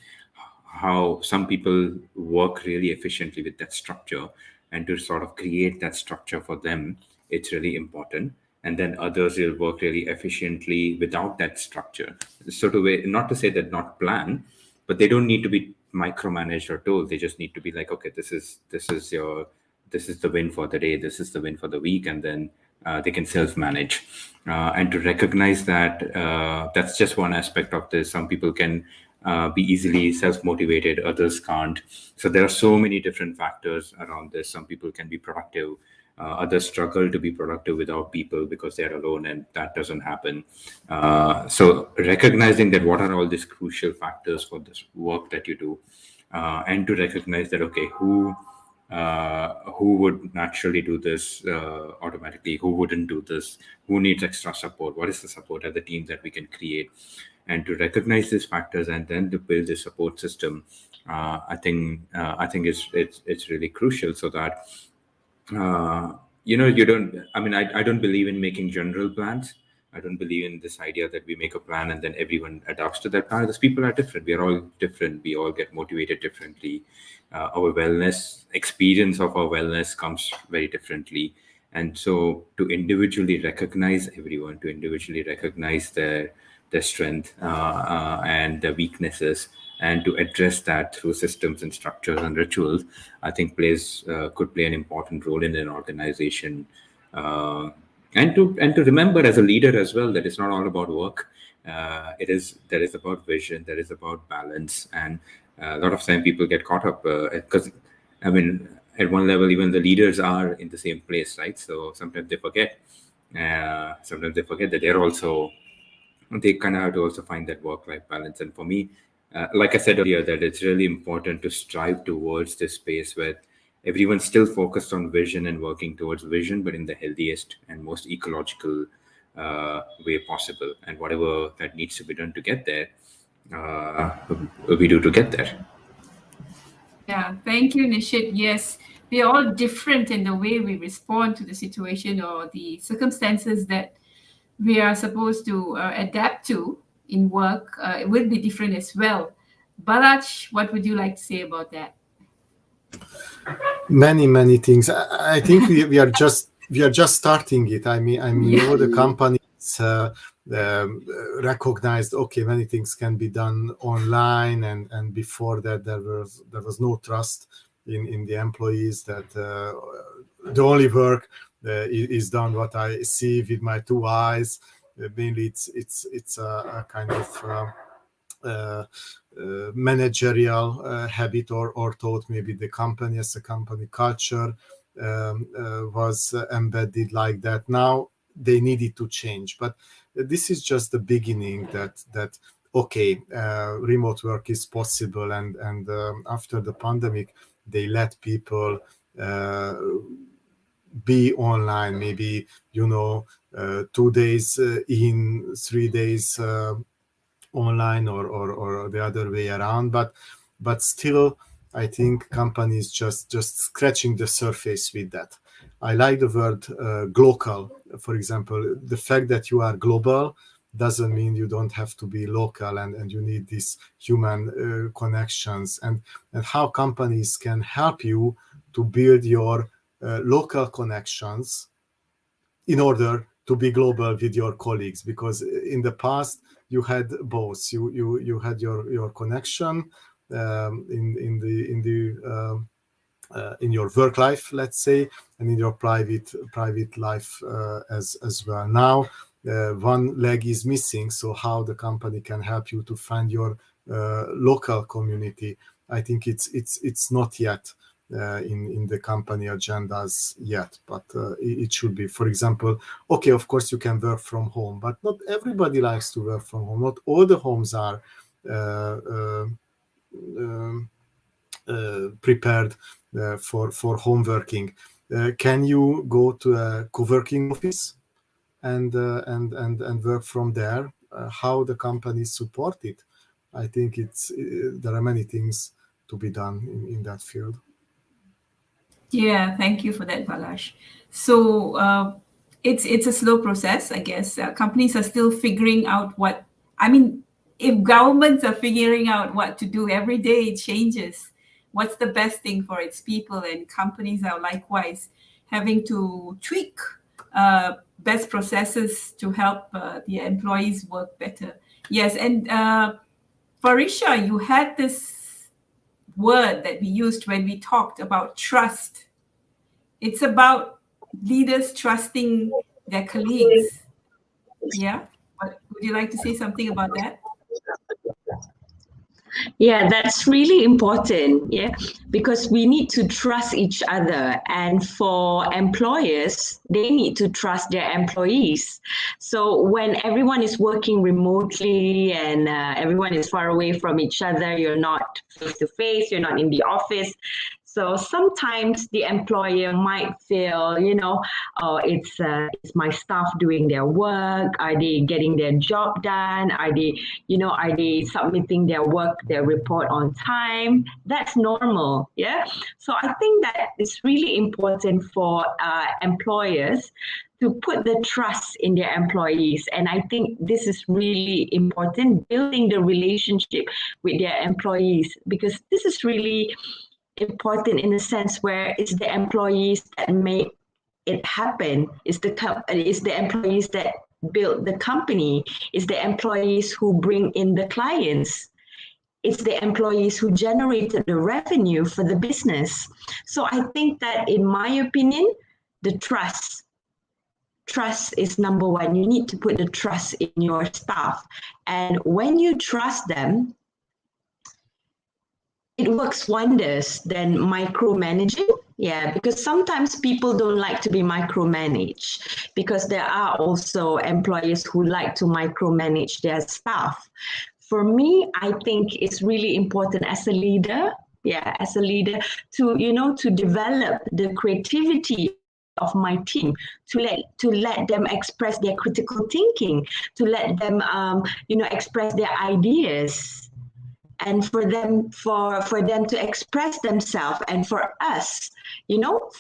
how some people work really efficiently with that structure, and to sort of create that structure for them, it's really important. And then others will work really efficiently without that structure. So not to say that not plan, but they don't need to be micromanaged or told. They just need to be like, okay, this is the win for the day, this is the win for the week, and then they can self-manage. And to recognize that that's just one aspect of this. Some people can be easily self-motivated, others can't. So there are so many different factors around this. Some people can be productive, others struggle to be productive without people because they're alone, and that doesn't happen. So recognizing that what are all these crucial factors for this work that you do, and to recognize that, okay, who who would naturally do this automatically, who wouldn't do this, who needs extra support, what is the support at the team that we can create, and to recognize these factors and then to build the support system. I think it's really crucial, so that you don't. I mean, I don't believe in making general plans. I don't believe in this idea that we make a plan and then everyone adapts to that plan. Because people are different. We are all different. We all get motivated differently. Our wellness experience of our wellness comes very differently. And so to individually recognize everyone, to individually recognize their strength and their weaknesses, and to address that through systems and structures and rituals, I think could play an important role in an organization. And to remember as a leader as well that it's not all about work. There is about vision, there is about balance, and a lot of time people get caught up because I mean, at one level, even the leaders are in the same place, right? So sometimes they forget. That they kind of have to also find that work-life balance. And for me, like I said earlier, that it's really important to strive towards this space where everyone's still focused on vision and working towards vision, but in the healthiest and most ecological way possible. And whatever that needs to be done to get there, we do to get there. Yeah, thank you, Nishit. Yes, we are all different in the way we respond to the situation or the circumstances that we are supposed to adapt to in work. It will be different as well. Balaj, what would you like to say about that? Many things. I think we are just starting it. I mean, all the companies recognized, okay, many things can be done online, and before that there was no trust in the employees that the only work is done what I see with my two eyes. Mainly it's a kind of managerial habit or thought. Maybe the company as a company culture was embedded like that. Now they needed to change, but this is just the beginning that okay, remote work is possible, and after the pandemic they let people be online, maybe 2 days in, 3 days online, or the other way around, but still I think companies just scratching the surface with that. I like the word global, for example. The fact that you are global doesn't mean you don't have to be local, and you need these human connections, and how companies can help you to build your local connections in order to be global with your colleagues, because in the past you had both. You had your connection in your work life, let's say, and in your private life as well. Now one leg is missing, so how the company can help you to find your local community? I think it's not yet in the company agendas yet, but it should be. For example, okay, of course you can work from home, but not everybody likes to work from home. Not all the homes are prepared for home working. Can you go to a co-working office and work from there? How the companies support it? I think there are many things to be done in that field. Yeah, thank you for that, Balaj. So it's a slow process, I guess. Companies are still figuring out what. I mean, if governments are figuring out what to do every day, it changes. What's the best thing for its people, and companies are likewise having to tweak best processes to help the employees work better. Yes, and Farisha, you had this word that we used when we talked about trust. It's about leaders trusting their colleagues. Yeah? Would you like to say something about that? Yeah, that's really important. Yeah, because we need to trust each other, and for employers, they need to trust their employees. So when everyone is working remotely and everyone is far away from each other, you're not face to face, you're not in the office. So sometimes the employer might feel, oh, it's my staff doing their work. Are they getting their job done? Are they submitting their work, their report on time? That's normal, yeah. So I think that it's really important for employers to put the trust in their employees. And I think this is really important, building the relationship with their employees, because this is really important in the sense where it's the employees that make it happen. It's the employees that build the company. It's the employees who bring in the clients. It's the employees who generated the revenue for the business. So I think that, in my opinion, the trust is number one. You need to put the trust in your staff. And when you trust them, it works wonders than micromanaging. Yeah, because sometimes people don't like to be micromanaged, because there are also employers who like to micromanage their staff. For me, I think it's really important as a leader, to develop the creativity of my team, to let them express their critical thinking, to let them express their ideas, and for them to express themselves, and for us,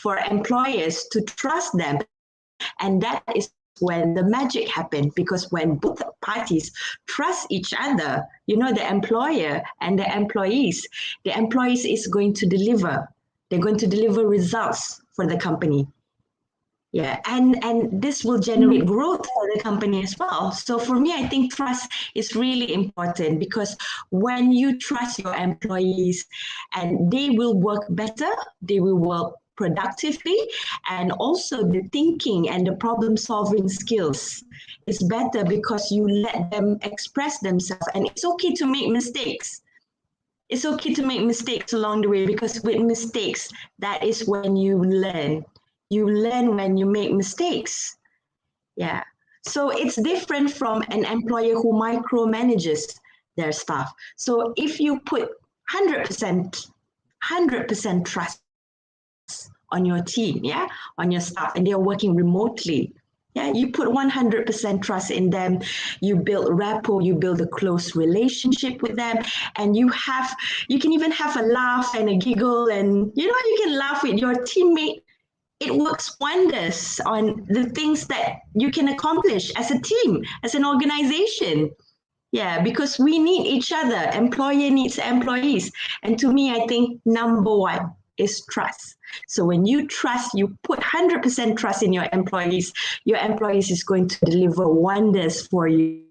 for employers to trust them. And that is when the magic happens, because when both parties trust each other, the employer and the employees is going to deliver. They're going to deliver results for the company. Yeah, and this will generate growth for the company as well. So for me, I think trust is really important, because when you trust your employees, and they will work better, they will work productively, and also the thinking and the problem solving skills is better, because you let them express themselves. And it's okay to make mistakes. It's okay to make mistakes along the way, because with mistakes, that is when you learn. You learn when you make mistakes. Yeah. So it's different from an employer who micromanages their staff. So if you put 100% trust on your team, on your staff, and they're working remotely, you put 100% trust in them, you build rapport, you build a close relationship with them, and you can even have a laugh and a giggle, and you can laugh with your teammate. It works wonders on the things that you can accomplish as a team, as an organization. Yeah, because we need each other. Employer needs employees. And to me, I think number one is trust. So when you trust, you put 100% trust in your employees is going to deliver wonders for you.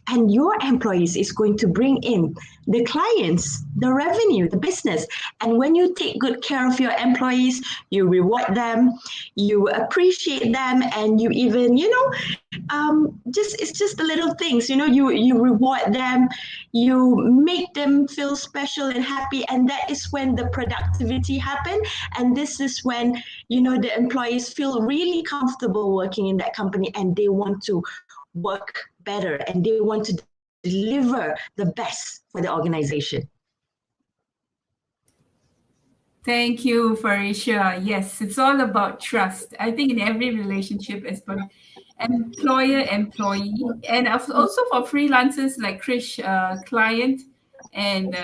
And your employees is going to bring in the clients, the revenue, the business. And when you take good care of your employees, you reward them, you appreciate them, and you even, it's just the little things, you reward them, you make them feel special and happy. And that is when the productivity happens. And this is when, the employees feel really comfortable working in that company, and they want to work better, and they want to deliver the best for the organization. Thank you, Farisha. Yes, it's all about trust. I think in every relationship, as for employer-employee, and also for freelancers like Krish, client, and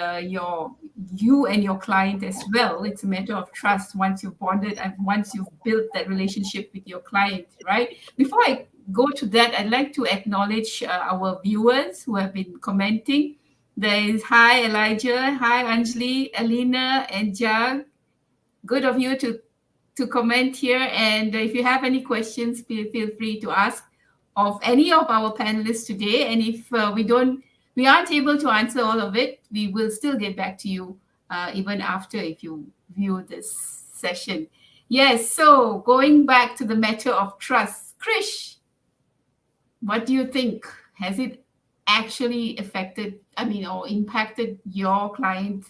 you and your client as well. It's a matter of trust once you've bonded and once you've built that relationship with your client, right? Before I go to that, I'd like to acknowledge our viewers who have been commenting. There is hi Elijah, hi Anjali, Alina, and Jag. Good of you to comment here. And if you have any questions, feel free to ask of any of our panelists today. And if we aren't able to answer all of it, we will still get back to you even after, if you view this session. Yes, so going back to the matter of trust, Krish, what do you think? Has it actually affected, or impacted your client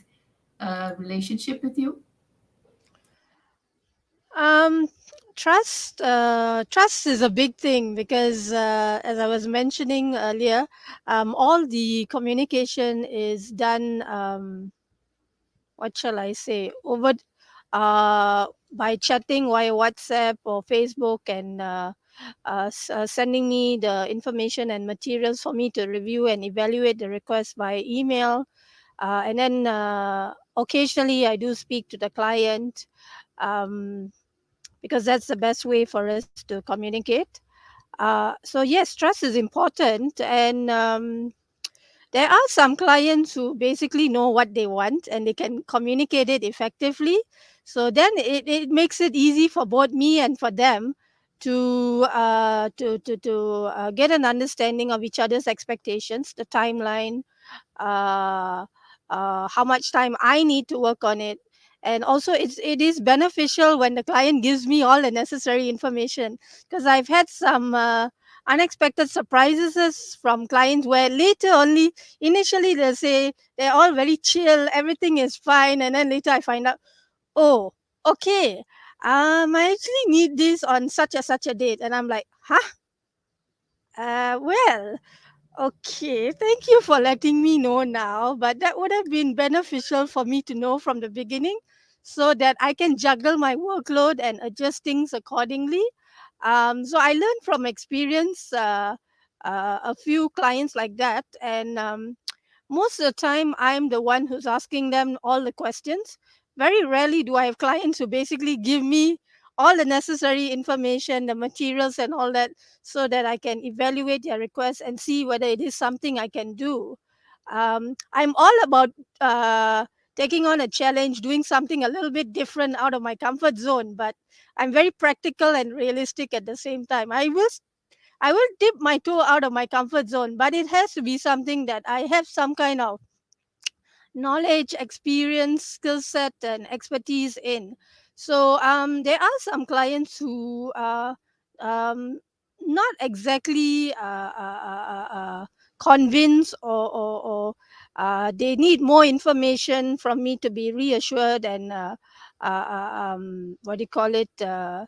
relationship with you? Trust is a big thing, because as I was mentioning earlier, all the communication is done, what shall I say, over by chatting via WhatsApp or Facebook, and sending me the information and materials for me to review and evaluate the request by email. And then occasionally I do speak to the client, because that's the best way for us to communicate. So yes, trust is important, and there are some clients who basically know what they want and they can communicate it effectively. So then it makes it easy for both me and for them to get an understanding of each other's expectations, the timeline, uh, how much time I need to work on it. And also it is beneficial when the client gives me all the necessary information, because I've had some unexpected surprises from clients where later only, initially they say they're all very chill, everything is fine, and then later I find out, oh, okay, I actually need this on such a date, and I'm like, huh? Well, okay, thank you for letting me know now, but that would have been beneficial for me to know from the beginning so that I can juggle my workload and adjust things accordingly. So I learned from experience, a few clients like that, and most of the time I'm the one who's asking them all the questions. Very rarely do I have clients who basically give me all the necessary information, the materials and all that, so that I can evaluate their requests and see whether it is something I can do. I'm all about taking on a challenge, doing something a little bit different out of my comfort zone, but I'm very practical and realistic at the same time. I will dip my toe out of my comfort zone, but it has to be something that I have some kind of knowledge, experience, skill set, and expertise in. So there are some clients who are not exactly convinced, or they need more information from me to be reassured and what do you call it? That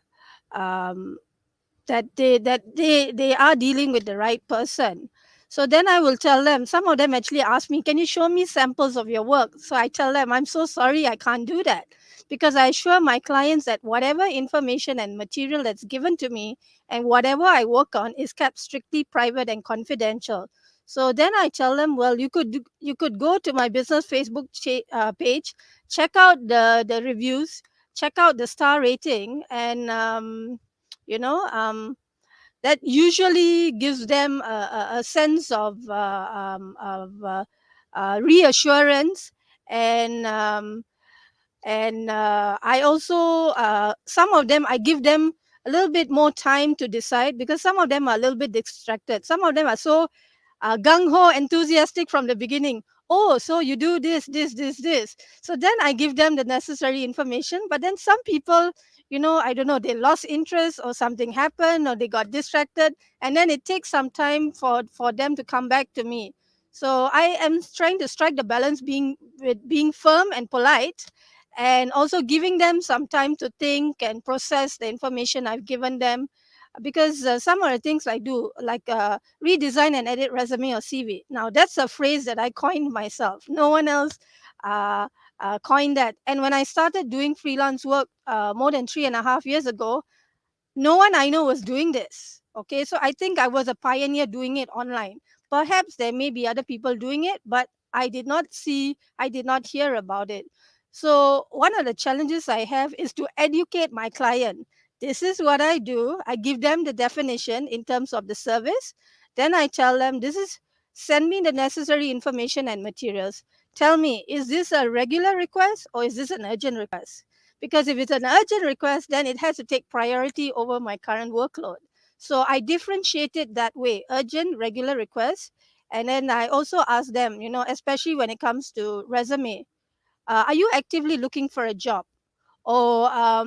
they are dealing with the right person. So then I will tell them, some of them actually ask me, can you show me samples of your work? So I tell them, I'm so sorry, I can't do that, because I assure my clients that whatever information and material that's given to me and whatever I work on is kept strictly private and confidential. So then I tell them, well, you could go to my business Facebook page, check out the reviews, check out the star rating, and you know that usually gives them a sense of reassurance. And I also, some of them I give them a little bit more time to decide, because some of them are a little bit distracted, some of them are so gung-ho enthusiastic from the beginning. Oh, so you do this. So then I give them the necessary information, but then some people, I don't know, they lost interest or something happened or they got distracted, and then it takes some time for them to come back to me. So I am trying to strike the balance being firm and polite, and also giving them some time to think and process the information I've given them, because some of the things I do, like redesign and edit resume or CV. Now, that's a phrase that I coined myself. No one else uh, coined that. And when I started doing freelance work more than 3.5 years ago, no one I know was doing this. Okay, so I think I was a pioneer doing it online. Perhaps there may be other people doing it, but I did not hear about it. So one of the challenges I have is to educate my client. This is what I do. I give them the definition in terms of the service. Then I tell them, send me the necessary information and materials. Tell me, is this a regular request or is this an urgent request? Because if it's an urgent request, then it has to take priority over my current workload. So I differentiate it that way: urgent, regular requests. And then I also ask them, especially when it comes to resume, are you actively looking for a job? Or are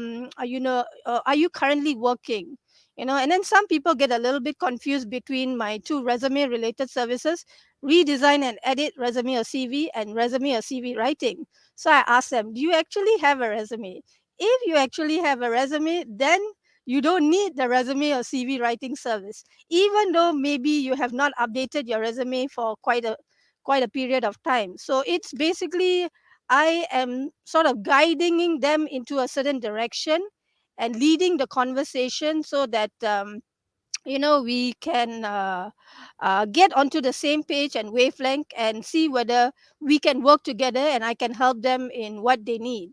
you currently working? And then some people get a little bit confused between my two resume related services: redesign and edit resume or CV, and resume or CV writing. So I ask them, do you actually have a resume? If you actually have a resume, then you don't need the resume or CV writing service, even though maybe you have not updated your resume for quite a period of time. So it's basically I am sort of guiding them into a certain direction and leading the conversation so that we can get onto the same page and wavelength and see whether we can work together and I can help them in what they need.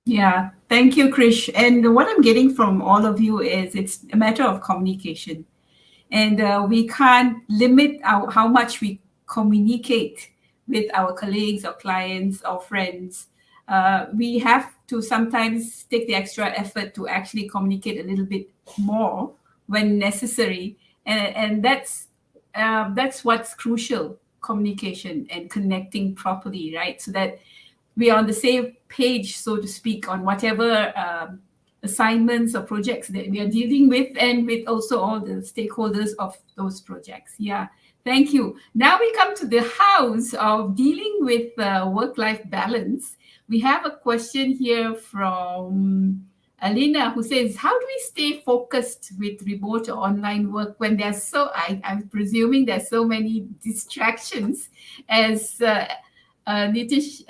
Yeah, thank you, Krish. And what I'm getting from all of you is it's a matter of communication. And we can't limit how much we communicate with our colleagues or clients or friends. We have to sometimes take the extra effort to actually communicate a little bit more when necessary. And that's what's crucial, communication and connecting properly, right? So that we are on the same page, so to speak, on whatever assignments or projects that we are dealing with, and with also all the stakeholders of those projects. Yeah, thank you. Now we come to the house of dealing with work-life balance. We have a question here from Alina, who says, how do we stay focused with remote or online work when there's I'm presuming there's so many distractions, as Nitish,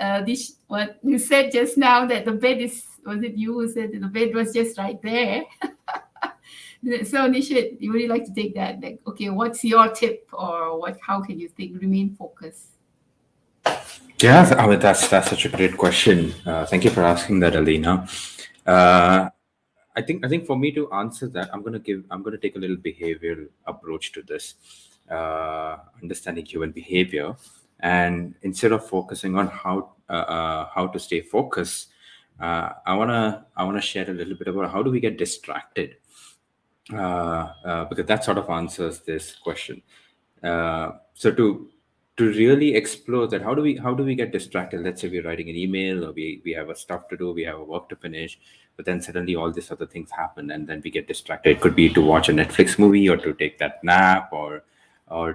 what you said just now, that the bed was it you who said that the bed was just right there? So Nishit, you really like to take that? Like, okay, what's your tip, or how can you remain focused? Yeah, I mean, that's such a great question. Thank you for asking that, Alina. I think for me to answer that, I'm going to take a little behavioral approach to this, understanding human behavior, and instead of focusing on how to stay focused, I wanna share a little bit about how do we get distracted, because that sort of answers this question. So to really explore that, how do we get distracted? Let's say we're writing an email, or we have a stuff to do, we have a work to finish, but then suddenly all these other things happen, and then we get distracted. It could be to watch a Netflix movie, or to take that nap, or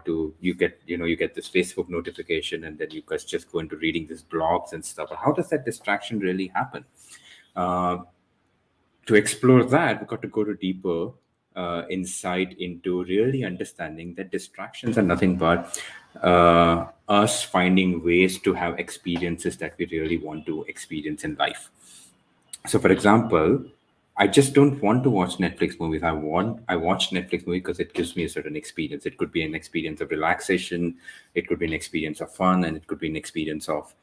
to you get this Facebook notification, and then you guys just go into reading these blogs and stuff. How does that distraction really happen? To explore that, we've got to go to deeper insight into really understanding that distractions are nothing but us finding ways to have experiences that we really want to experience in life. So, for example, I just don't want to watch Netflix movies. I watch Netflix movies because it gives me a certain experience. It could be an experience of relaxation, it could be an experience of fun, and it could be an experience of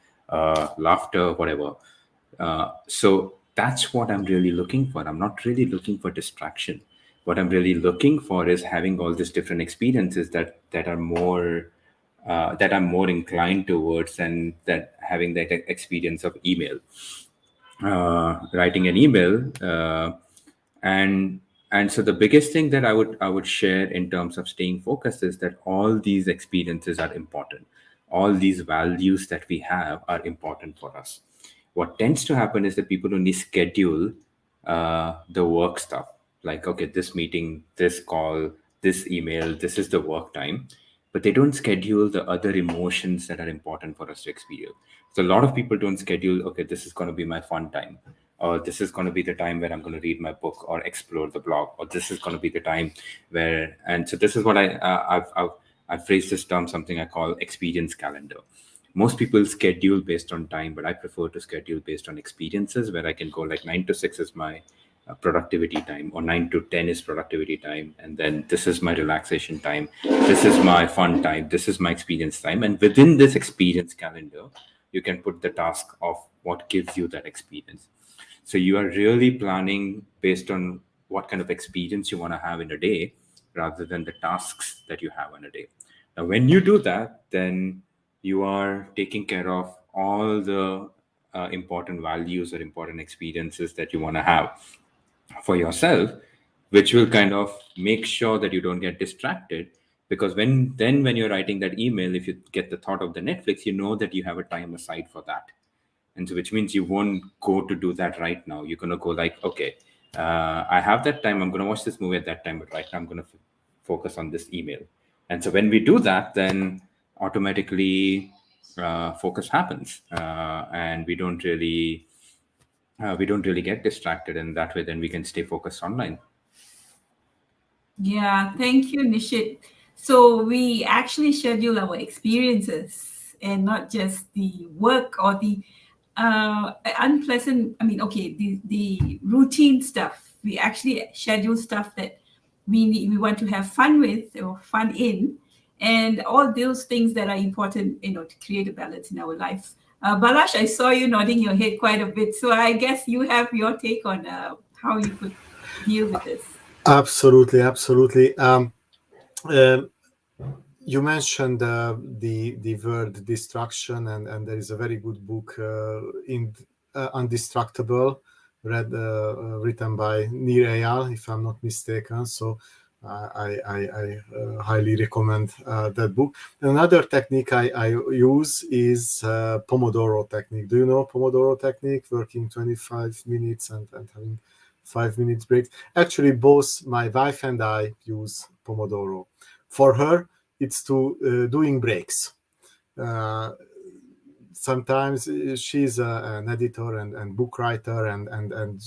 laughter, whatever. So that's what I'm really looking for. I'm not really looking for distraction. What I'm really looking for is having all these different experiences that are more that I'm more inclined towards than that having that experience of email. Writing an email, and so the biggest thing that I would share in terms of staying focused is that all these experiences are important. All these values that we have are important for us. What tends to happen is that people only schedule the work stuff, like, okay, this meeting, this call, this email, this is the work time, but they don't schedule the other emotions that are important for us to experience. So a lot of people don't schedule, okay, this is going to be my fun time, or this is going to be the time where I'm going to read my book or explore the blog, or this is going to be the time where, and so this is what I've phrased this term, something I call experience calendar. Most people schedule based on time, but I prefer to schedule based on experiences, where I can go like 9 to 6 is my productivity time, or 9 to 10 is productivity time, and then this is my relaxation time, this is my fun time, this is my experience time. And within this experience calendar, you can put the task of what gives you that experience. So you are really planning based on what kind of experience you want to have in a day, rather than the tasks that you have in a day. Now, when you do that, then you are taking care of all the important values or important experiences that you want to have for yourself, which will kind of make sure that you don't get distracted. Because when you're writing that email, if you get the thought of the Netflix, you know that you have a time aside for that. And so, which means you won't go to do that right now. You're going to go like, okay, I have that time, I'm going to watch this movie at that time, but right now I'm going to focus on this email. And so when we do that, then automatically focus happens, and we don't really get distracted, and that way then we can stay focused online. Yeah, thank you, Nishit. So we actually schedule our experiences and not just the work or the unpleasant, the routine stuff. We actually schedule stuff that we want to have fun with or fun in, and all those things that are important, to create a balance in our life. Balazs, I saw you nodding your head quite a bit, so I guess you have your take on how you could deal with this. Absolutely. You mentioned the word distraction, and there is a very good book Undistractable, written by Nir Eyal, if I'm not mistaken. So I highly recommend that book. Another technique I use is Pomodoro technique. Do you know Pomodoro technique? Working 25 minutes and having 5 minutes breaks. Actually, both my wife and I use Pomodoro. For her, it's to doing breaks. Sometimes she's an editor and book writer, and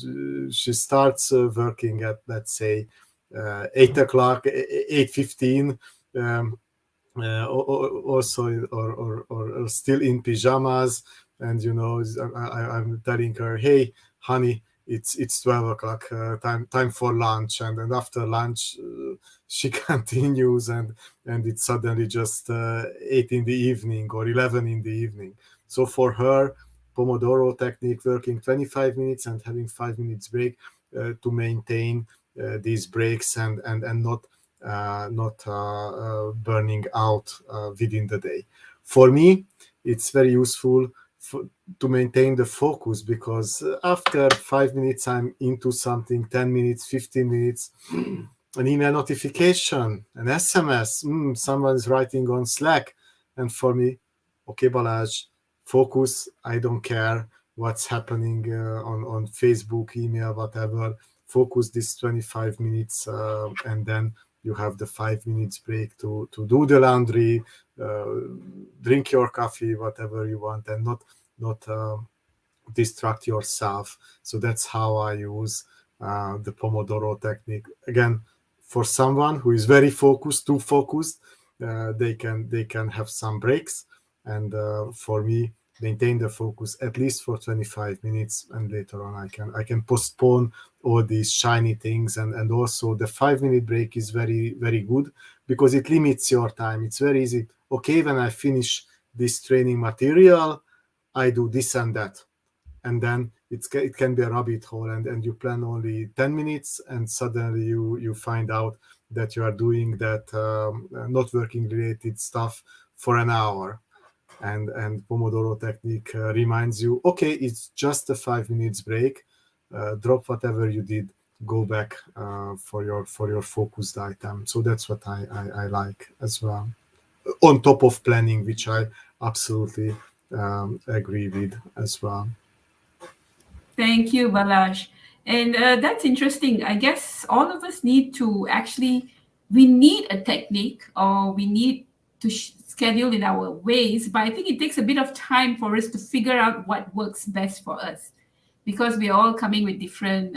she starts working at, let's say, 8 o'clock, 8:15, also or still in pajamas, and I'm telling her, hey honey, it's 12 o'clock, time for lunch, and after lunch she continues, and it's suddenly just 8 in the evening or 11 in the evening. So for her, Pomodoro technique, working 25 minutes and having 5 minutes break, to maintain these breaks and not burning out within the day. For me, it's very useful to maintain the focus, because after 5 minutes I'm into something, 10 minutes, 15 minutes, an email notification, an SMS, someone's writing on Slack, and for me, okay, Balazs, focus, I don't care what's happening on Facebook, email, whatever, focus this 25 minutes, and then you have the 5 minutes break to do the laundry, drink your coffee, whatever you want, and not distract yourself. So that's how I use the Pomodoro technique. Again, for someone who is very focused, too focused, they can have some breaks, and for me, maintain the focus at least for 25 minutes, and later on I can postpone all these shiny things, and also the 5 minute break is very, very good, because it limits your time. It's very easy. Okay, when I finish this training material, I do this and that, and then it can be a rabbit hole, and you plan only 10 minutes, and suddenly you find out that you are doing that not working related stuff for an hour. And Pomodoro technique reminds you, okay, it's just a 5 minutes break, drop whatever you did, go back for your focused item. So that's what I like as well, on top of planning, which I absolutely agree with as well. Thank you, Balazs. And that's interesting. I guess all of us need to we need a technique, or we need to schedule in our ways, but I think it takes a bit of time for us to figure out what works best for us, because we are all coming with different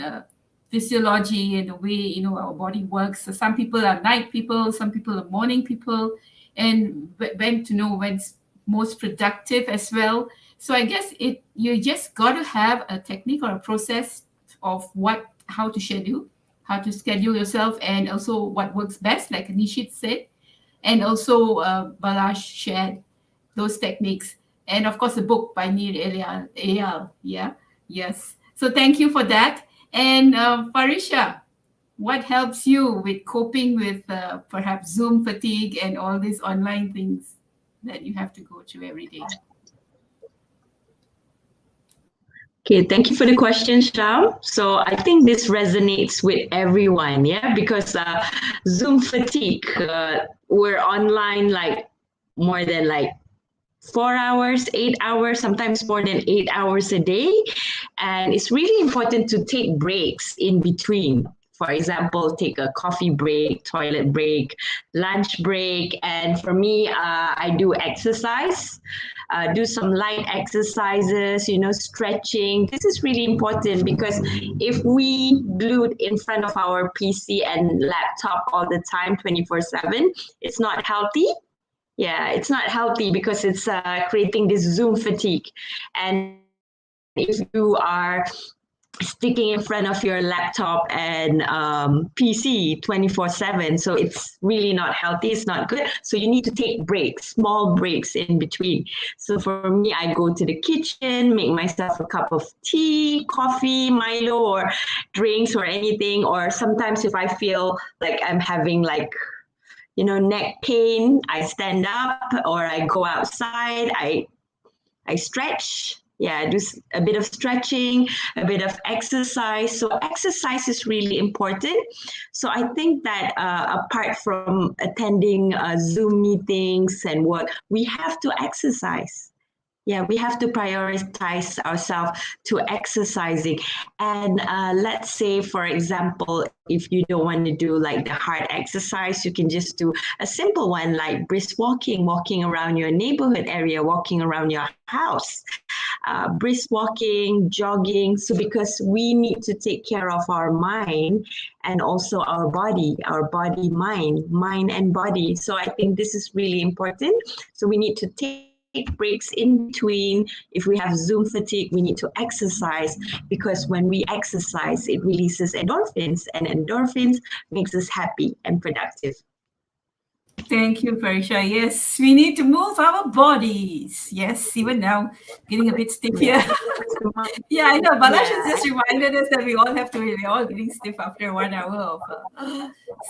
physiology and the way our body works. So some people are night people, some people are morning people, and when to know when's most productive as well. So I guess you just got to have a technique or a process of how to schedule yourself, and also what works best, like Nishit said, and also Balazs shared those techniques, and of course the book by Nir Eyal. Yeah, yes. So thank you for that. And Farisha, what helps you with coping with perhaps Zoom fatigue and all these online things that you have to go through every day? Okay, thank you for the question, Shao. So I think this resonates with everyone, yeah, because Zoom fatigue, we're online like more than like 4 hours, 8 hours, sometimes more than 8 hours a day. And it's really important to take breaks in between. For example, take a coffee break, toilet break, lunch break. And for me, I do exercise, do some light exercises, stretching. This is really important, because if we glued in front of our PC and laptop all the time, 24/7, it's not healthy. Yeah, it's not healthy because it's creating this Zoom fatigue. And if you are sticking in front of your laptop and PC 24/7. So it's really not healthy. It's not good. So you need to take breaks, small breaks in between. So for me, I go to the kitchen, make myself a cup of tea, coffee, Milo, or drinks or anything. Or sometimes if I feel like I'm having neck pain, I stand up or I go outside. I stretch. Yeah, I do a bit of stretching, a bit of exercise. So exercise is really important. So I think that apart from attending Zoom meetings and work, we have to exercise. Yeah, we have to prioritize ourselves to exercising. And let's say, for example, if you don't want to do like the hard exercise, you can just do a simple one like brisk walking around your neighborhood area, walking around your house, brisk walking, jogging. So because we need to take care of our mind and also our body, mind and body. So I think this is really important. So we need to take breaks in between. If we have Zoom fatigue, we need to exercise, because when we exercise, it releases endorphins, and endorphins makes us happy and productive. Thank you, Parisha. Yes, we need to move our bodies. Yes, even now, getting a bit stiff here. Yeah, I know. Balash has just reminded us that we're all getting stiff after 1 hour of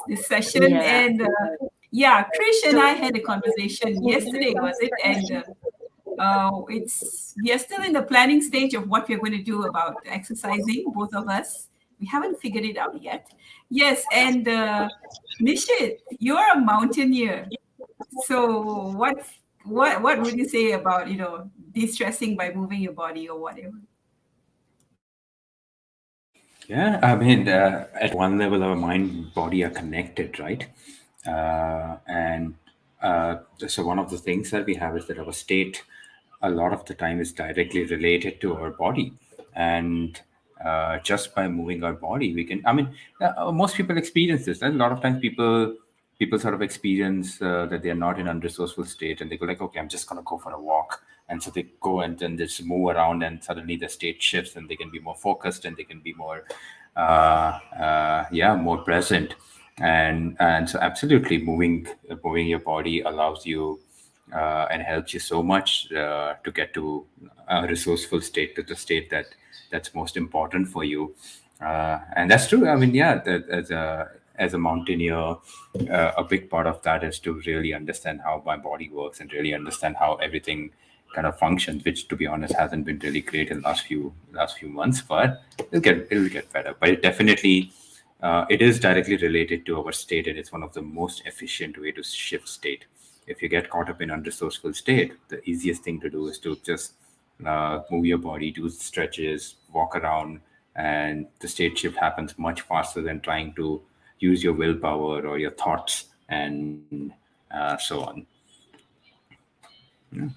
this session. Yeah. And yeah, Krish and I had a conversation yesterday, was it? And we are still in the planning stage of what we're going to do about exercising, both of us. We haven't figured it out yet. Yes, and Nishit, you're a mountaineer. So what would you say about, de-stressing by moving your body or whatever? Yeah, I mean, at one level, our mind and body are connected, right? And so one of the things that we have is that our state, a lot of the time, is directly related to our body. And just by moving our body, we can, I mean, most people experience this. Right? A lot of times people sort of experience that they're not in unresourceful state, and they go like, okay, I'm just going to go for a walk. And so they go and then just move around, and suddenly the state shifts, and they can be more focused, and they can be more, more present. And so absolutely moving your body allows you and helps you so much to get to a resourceful state, to the state that's most important for you. And that's true. I mean, yeah, as a mountaineer, a big part of that is to really understand how my body works and really understand how everything kind of functions, which, to be honest, hasn't been really great in the last few months, but it'll get better. But it definitely it is directly related to our state, and it's one of the most efficient way to shift state. If you get caught up in unresourceful state, the easiest thing to do is to just move your body, do stretches, walk around, and the state shift happens much faster than trying to use your willpower or your thoughts and so on.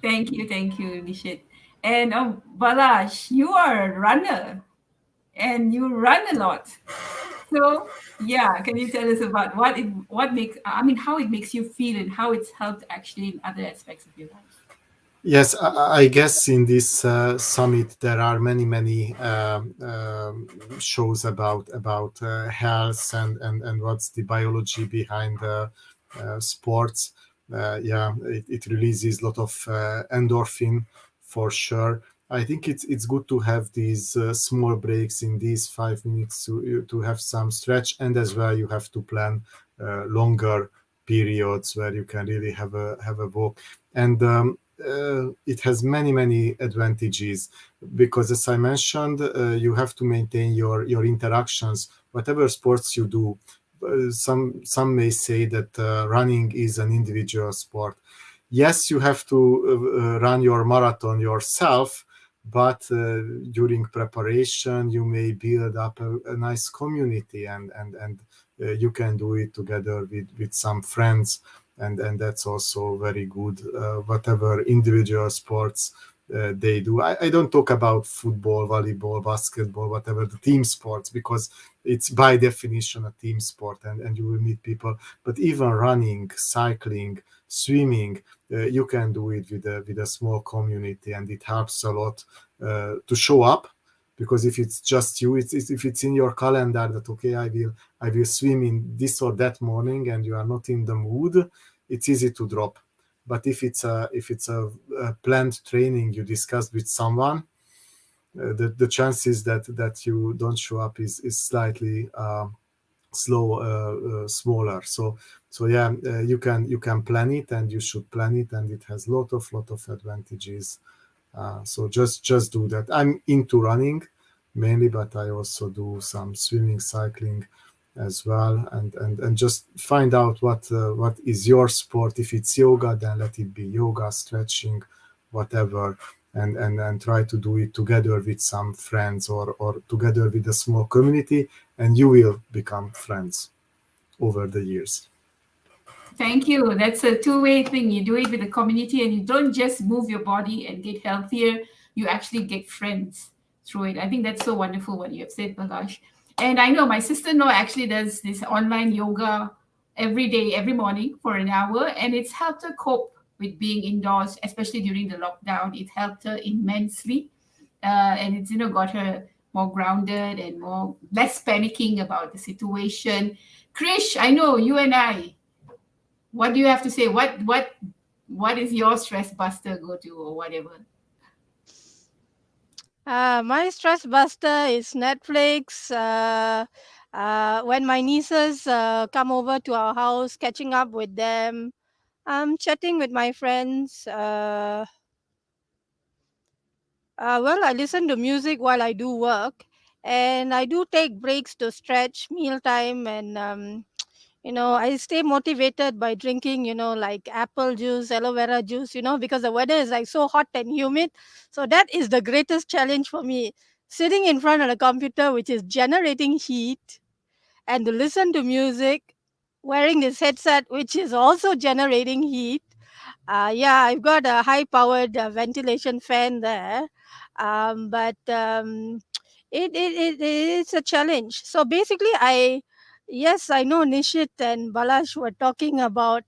Thank you, Nishit. And Balash, you are a runner and you run a lot. So yeah, can you tell us about how it makes you feel and how it's helped actually in other aspects of your life? Yes, I guess in this summit there are many shows about health and what's the biology behind sports. It releases a lot of endorphin for sure. I think it's good to have these small breaks in these 5 minutes to have some stretch, and as well you have to plan longer periods where you can really have a walk. And it has many advantages, because as I mentioned, you have to maintain your interactions, whatever sports you do. Some may say that running is an individual sport. Yes, you have to run your marathon yourself, but during preparation you may build up a nice community, and you can do it together with some friends, and that's also very good. Whatever individual sports they do. I don't talk about football, volleyball, basketball, whatever, the team sports, because it's by definition a team sport, and you will meet people. But even running, cycling, swimming, you can do it with a small community, and it helps a lot to show up. Because if it's just you, if it's in your calendar that, okay, I will swim in this or that morning, and you are not in the mood, it's easy to drop. But if it's a planned training you discussed with someone, the chances that you don't show up is slightly smaller. So yeah, you can plan it, and you should plan it, and it has lot of advantages. So just do that. I'm into running mainly, but I also do some swimming, cycling as well, and just find out what is your sport. If it's yoga, then let it be yoga, stretching, whatever, and try to do it together with some friends or together with a small community, and you will become friends over the years. Thank you. That's a two-way thing. You do it with the community, and you don't just move your body and get healthier. You actually get friends through it. I think that's so wonderful what you have said, Balash. And I know my sister-in-law actually does this online yoga every day, every morning for an hour, and it's helped her cope with being indoors, especially during the lockdown. It helped her immensely, and it's got her more grounded and less panicking about the situation. Krish, I know you and I. What do you have to say? What is your stress buster go-to or whatever? My stress buster is Netflix. When my nieces come over to our house, catching up with them, chatting with my friends. Well, I listen to music while I do work, and I do take breaks to stretch, mealtime, and I stay motivated by drinking, like apple juice, aloe vera juice, because the weather is like so hot and humid. So that is the greatest challenge for me. Sitting in front of a computer which is generating heat, and to listen to music, wearing this headset which is also generating heat. Yeah, I've got a high powered ventilation fan there. But it's a challenge. So basically, yes, I know Nishit and Balash were talking about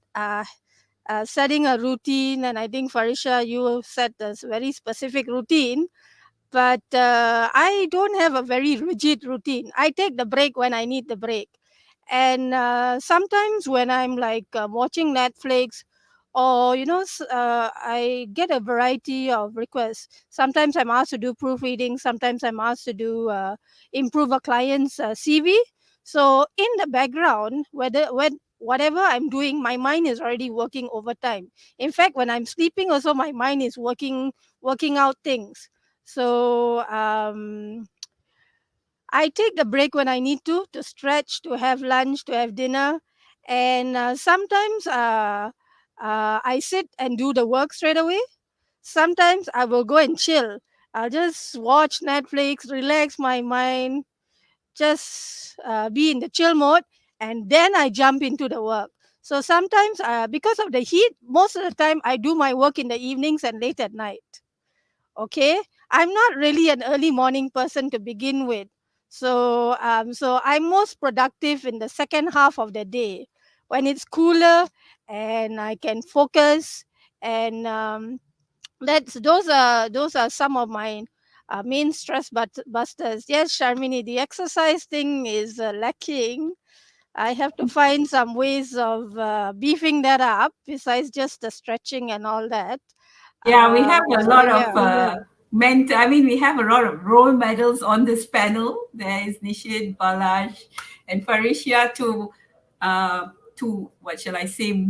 setting a routine, and I think Farisha, you set a very specific routine. But I don't have a very rigid routine. I take the break when I need the break. And sometimes when I'm like watching Netflix, or I get a variety of requests. Sometimes I'm asked to do proofreading, sometimes I'm asked to do improve a client's CV. So in the background, whatever I'm doing, my mind is already working overtime. In fact, when I'm sleeping also, my mind is working out things. So I take the break when I need to stretch, to have lunch, to have dinner. And sometimes I sit and do the work straight away. Sometimes I will go and chill. I'll just watch Netflix, relax my mind, just be in the chill mode, and then I jump into the work. So sometimes, because of the heat, most of the time I do my work in the evenings and late at night. Okay, I'm not really an early morning person to begin with. So I'm most productive in the second half of the day when it's cooler and I can focus. And those are some of my main stress busters. Yes, Sharmini, the exercise thing is lacking. I have to find some ways of beefing that up besides just the stretching and all that. Yeah, we have a So lot yeah. of we have a lot of role models on this panel. There is Nishit, Balash, and Farisha to what shall I say,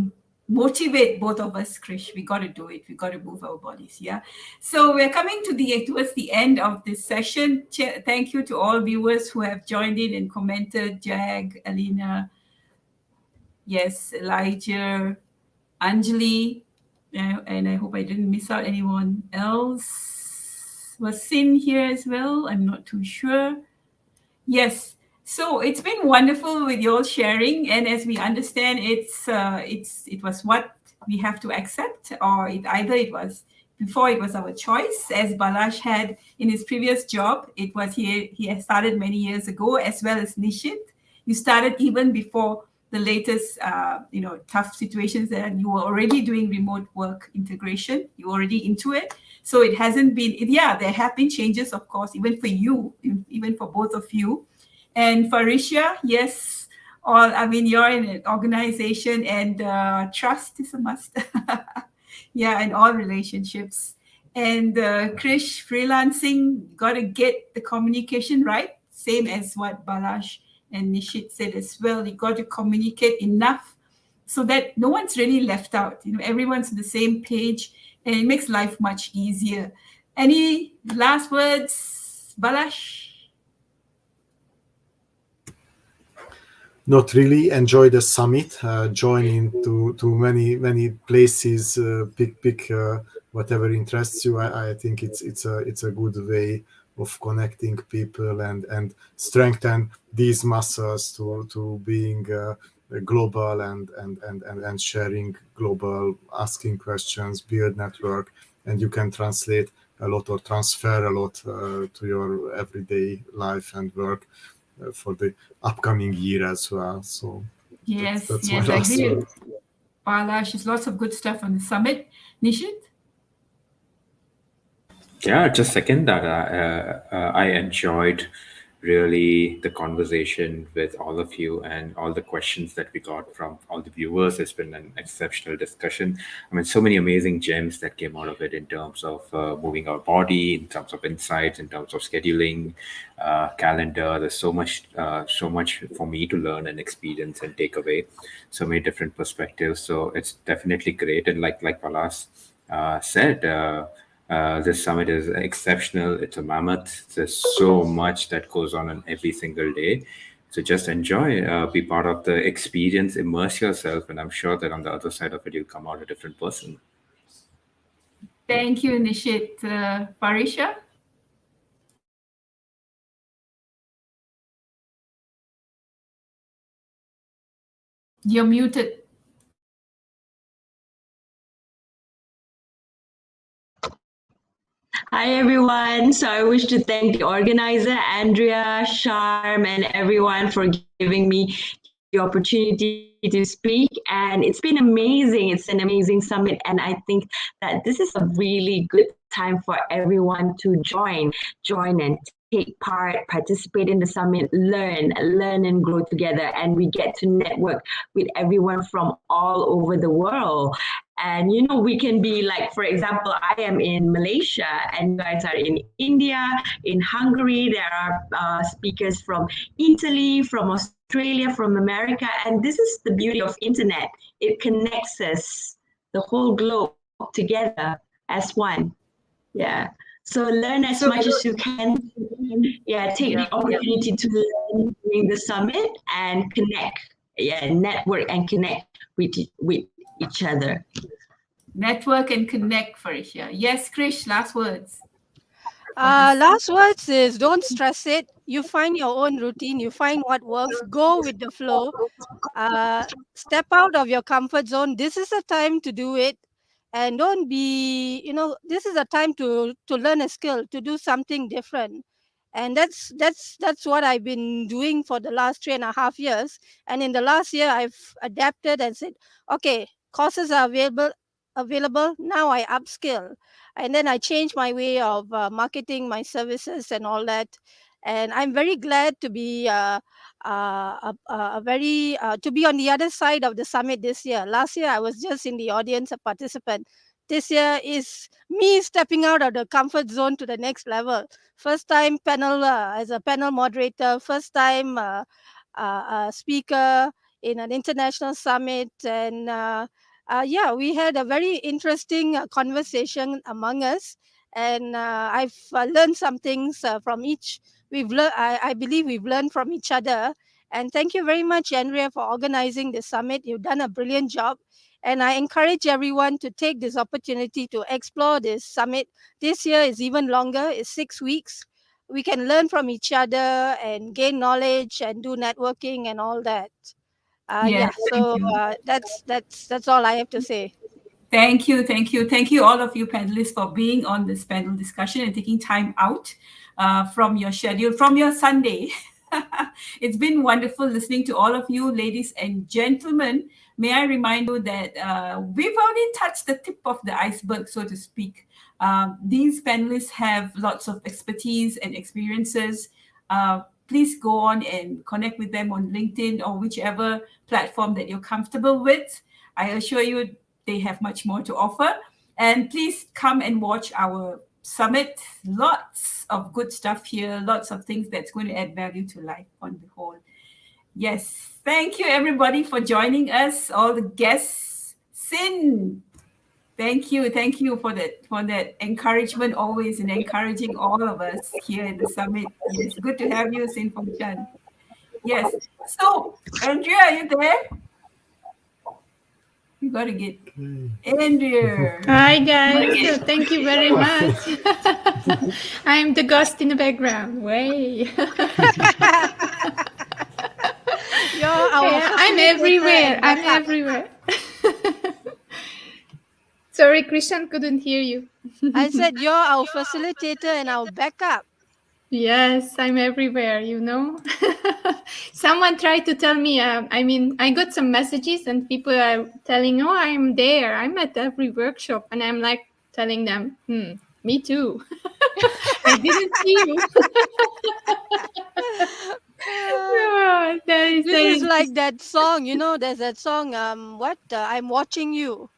motivate both of us, Krish. We got to do it. We got to move our bodies. Yeah. So we're coming towards the end of this session. Thank you to all viewers who have joined in and commented. Jag, Alina, yes, Elijah, Anjali. And I hope I didn't miss out anyone else. Was Sin here as well? I'm not too sure. Yes. So it's been wonderful with you all sharing, and as we understand, it was what we have to accept, or it was before it was our choice, as Balash had in his previous job. It was he had started many years ago, as well as Nishit. You started even before the latest, tough situations that you were already doing remote work integration. You were already into it. So it hasn't been, there have been changes, of course, even for you, even for both of you. And for Risha, yes, you're in an organization, and trust is a must. Yeah, in all relationships. And Krish, freelancing, got to get the communication right, same as what Balash and Nishit said as well. You got to communicate enough so that no one's really left out. Everyone's on the same page, and it makes life much easier. Any last words, Balash? Not really. Enjoy the summit. Join to many places. Pick whatever interests you. I think it's a good way of connecting people and strengthen these muscles to being global and sharing global, asking questions, build network, and you can translate a lot or transfer a lot to your everyday life and work for the upcoming year as well. So Yes, that's yes, my I last agree word. with Balash. There's lots of good stuff on the summit. Nishit? Yeah, just second that. I enjoyed really the conversation with all of you and all the questions that we got from all the viewers. It's been an exceptional discussion. I mean, so many amazing gems that came out of it in terms of moving our body, in terms of insights, in terms of scheduling, calendar. There's so much for me to learn and experience and take away. So many different perspectives. So it's definitely great. And like Palas said. This summit is exceptional. It's a mammoth. There's so much that goes on every single day. So just enjoy, be part of the experience, immerse yourself, and I'm sure that on the other side of it, you'll come out a different person. Thank you, Nishit. Parisha? You're muted. Hi everyone. So I wish to thank the organizer, Andrea, Sharm, and everyone for giving me the opportunity to speak. And it's been amazing. It's an amazing summit. And I think that this is a really good time for everyone to join and take part, participate in the summit, learn and grow together. And we get to network with everyone from all over the world. And we can be like, for example, I am in Malaysia and you guys are in India, in Hungary. There are speakers from Italy, from Australia, from America. And this is the beauty of internet. It connects us, the whole globe, together as one. Yeah. So learn as much as you can. Yeah, take the opportunity to learn during the summit and connect. Yeah, network and connect with each other. Network and connect, Farisha. Yes, Krish, last words. Last words is don't stress it. You find your own routine. You find what works. Go with the flow. Step out of your comfort zone. This is a time to do it. And don't be, this is a time to learn a skill, to do something different. And that's what I've been doing for the last 3.5 years. And in the last year, I've adapted and said, okay, courses are available. Now I upskill. And then I change my way of marketing my services and all that. And I'm very glad to be to be on the other side of the summit this year. Last year I was just in the audience, a participant. This year is me stepping out of the comfort zone to the next level. First time panel as a panel moderator. First time speaker in an international summit, and we had a very interesting conversation among us, and I've learned some things from each. I believe we've learned from each other. And thank you very much, Andrea, for organizing this summit. You've done a brilliant job. And I encourage everyone to take this opportunity to explore this summit. This year is even longer, it's 6 weeks. We can learn from each other and gain knowledge and do networking and all that. Yes, So thank you. that's all I have to say. Thank you, thank you, thank you, all of you panelists, for being on this panel discussion and taking time out from your schedule, from your Sunday. It's been wonderful listening to all of you, ladies and gentlemen. May I remind you that we've only touched the tip of the iceberg, so to speak. These panelists have lots of expertise and experiences. Please go on and connect with them on LinkedIn or whichever platform that you're comfortable with. I assure you they have much more to offer. And please come and watch our summit. Lots of good stuff here, lots of things that's going to add value to life on the whole. Yes, thank you everybody for joining us, all the guests. Sin, thank you for that encouragement always, and encouraging all of us here at the summit. It's good to have you, Sin Fong Chan. Yes, so Andrea, are you there? You got to get Andrea. Hi guys, thank you very much. I'm the ghost in the background. Way. I'm everywhere. I'm everywhere. Sorry, Krishan couldn't hear you. I said you're our facilitator and our backup. Yes, I'm everywhere, you know. Someone tried to tell me, I got some messages and people are telling, oh, I'm there. I'm at every workshop. And I'm like telling them, me too. I didn't see you. This is like that song, you know, there's that song, I'm watching you.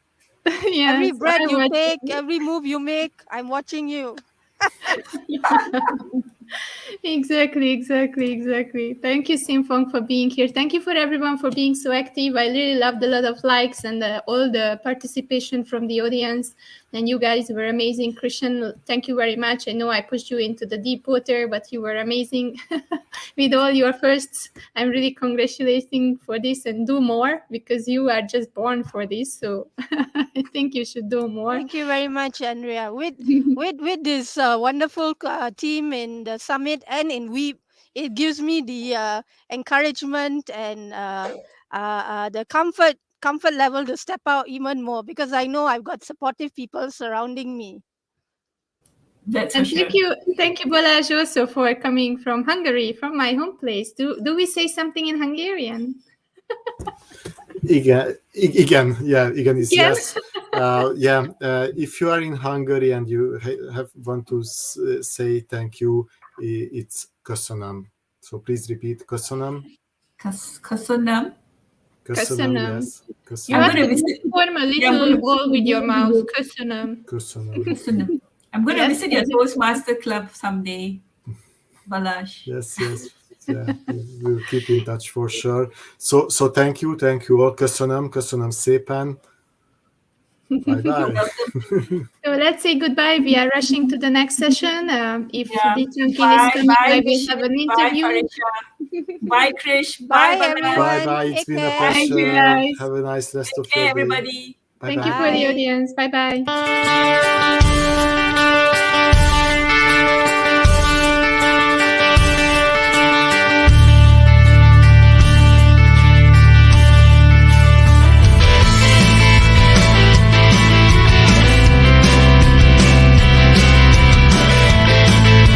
Yes, every breath you take, every move you make, I'm watching you. Exactly. Thank you, Simfong, for being here. Thank you for everyone for being so active. I really loved a lot of likes and all the participation from the audience. And you guys were amazing. Christian, thank you very much. I know I pushed you into the deep water, but you were amazing with all your firsts. I'm really congratulating for this, and do more, because you are just born for this. So I think you should do more. Thank you very much, Andrea. With this wonderful team in the summit and in WEEP, it gives me the encouragement and the comfort level to step out even more, because I know I've got supportive people surrounding me. That's and for sure. Thank you, Balázs, also for coming from Hungary, from my home place. Do we say something in Hungarian? Igen is yes. If you are in Hungary and you want to say thank you, it's köszönöm. So please repeat köszönöm. Köszönöm. Köszönöm. Yes. You have to form a little ball with your mouth. Köszönöm. I'm going to visit your Toastmaster club someday, Balázs. Yes. Yeah, we'll keep in touch for sure. So thank you all. Köszönöm szépen. Bye. So let's say goodbye. We are rushing to the next session. If Dityankin is coming, I will have an interview. Bye, Krish. Bye, everyone. Bye. It's been a Thank pleasure. you, guys. Have a nice rest of Take care, your day. everybody. Thank you for the audience. Bye.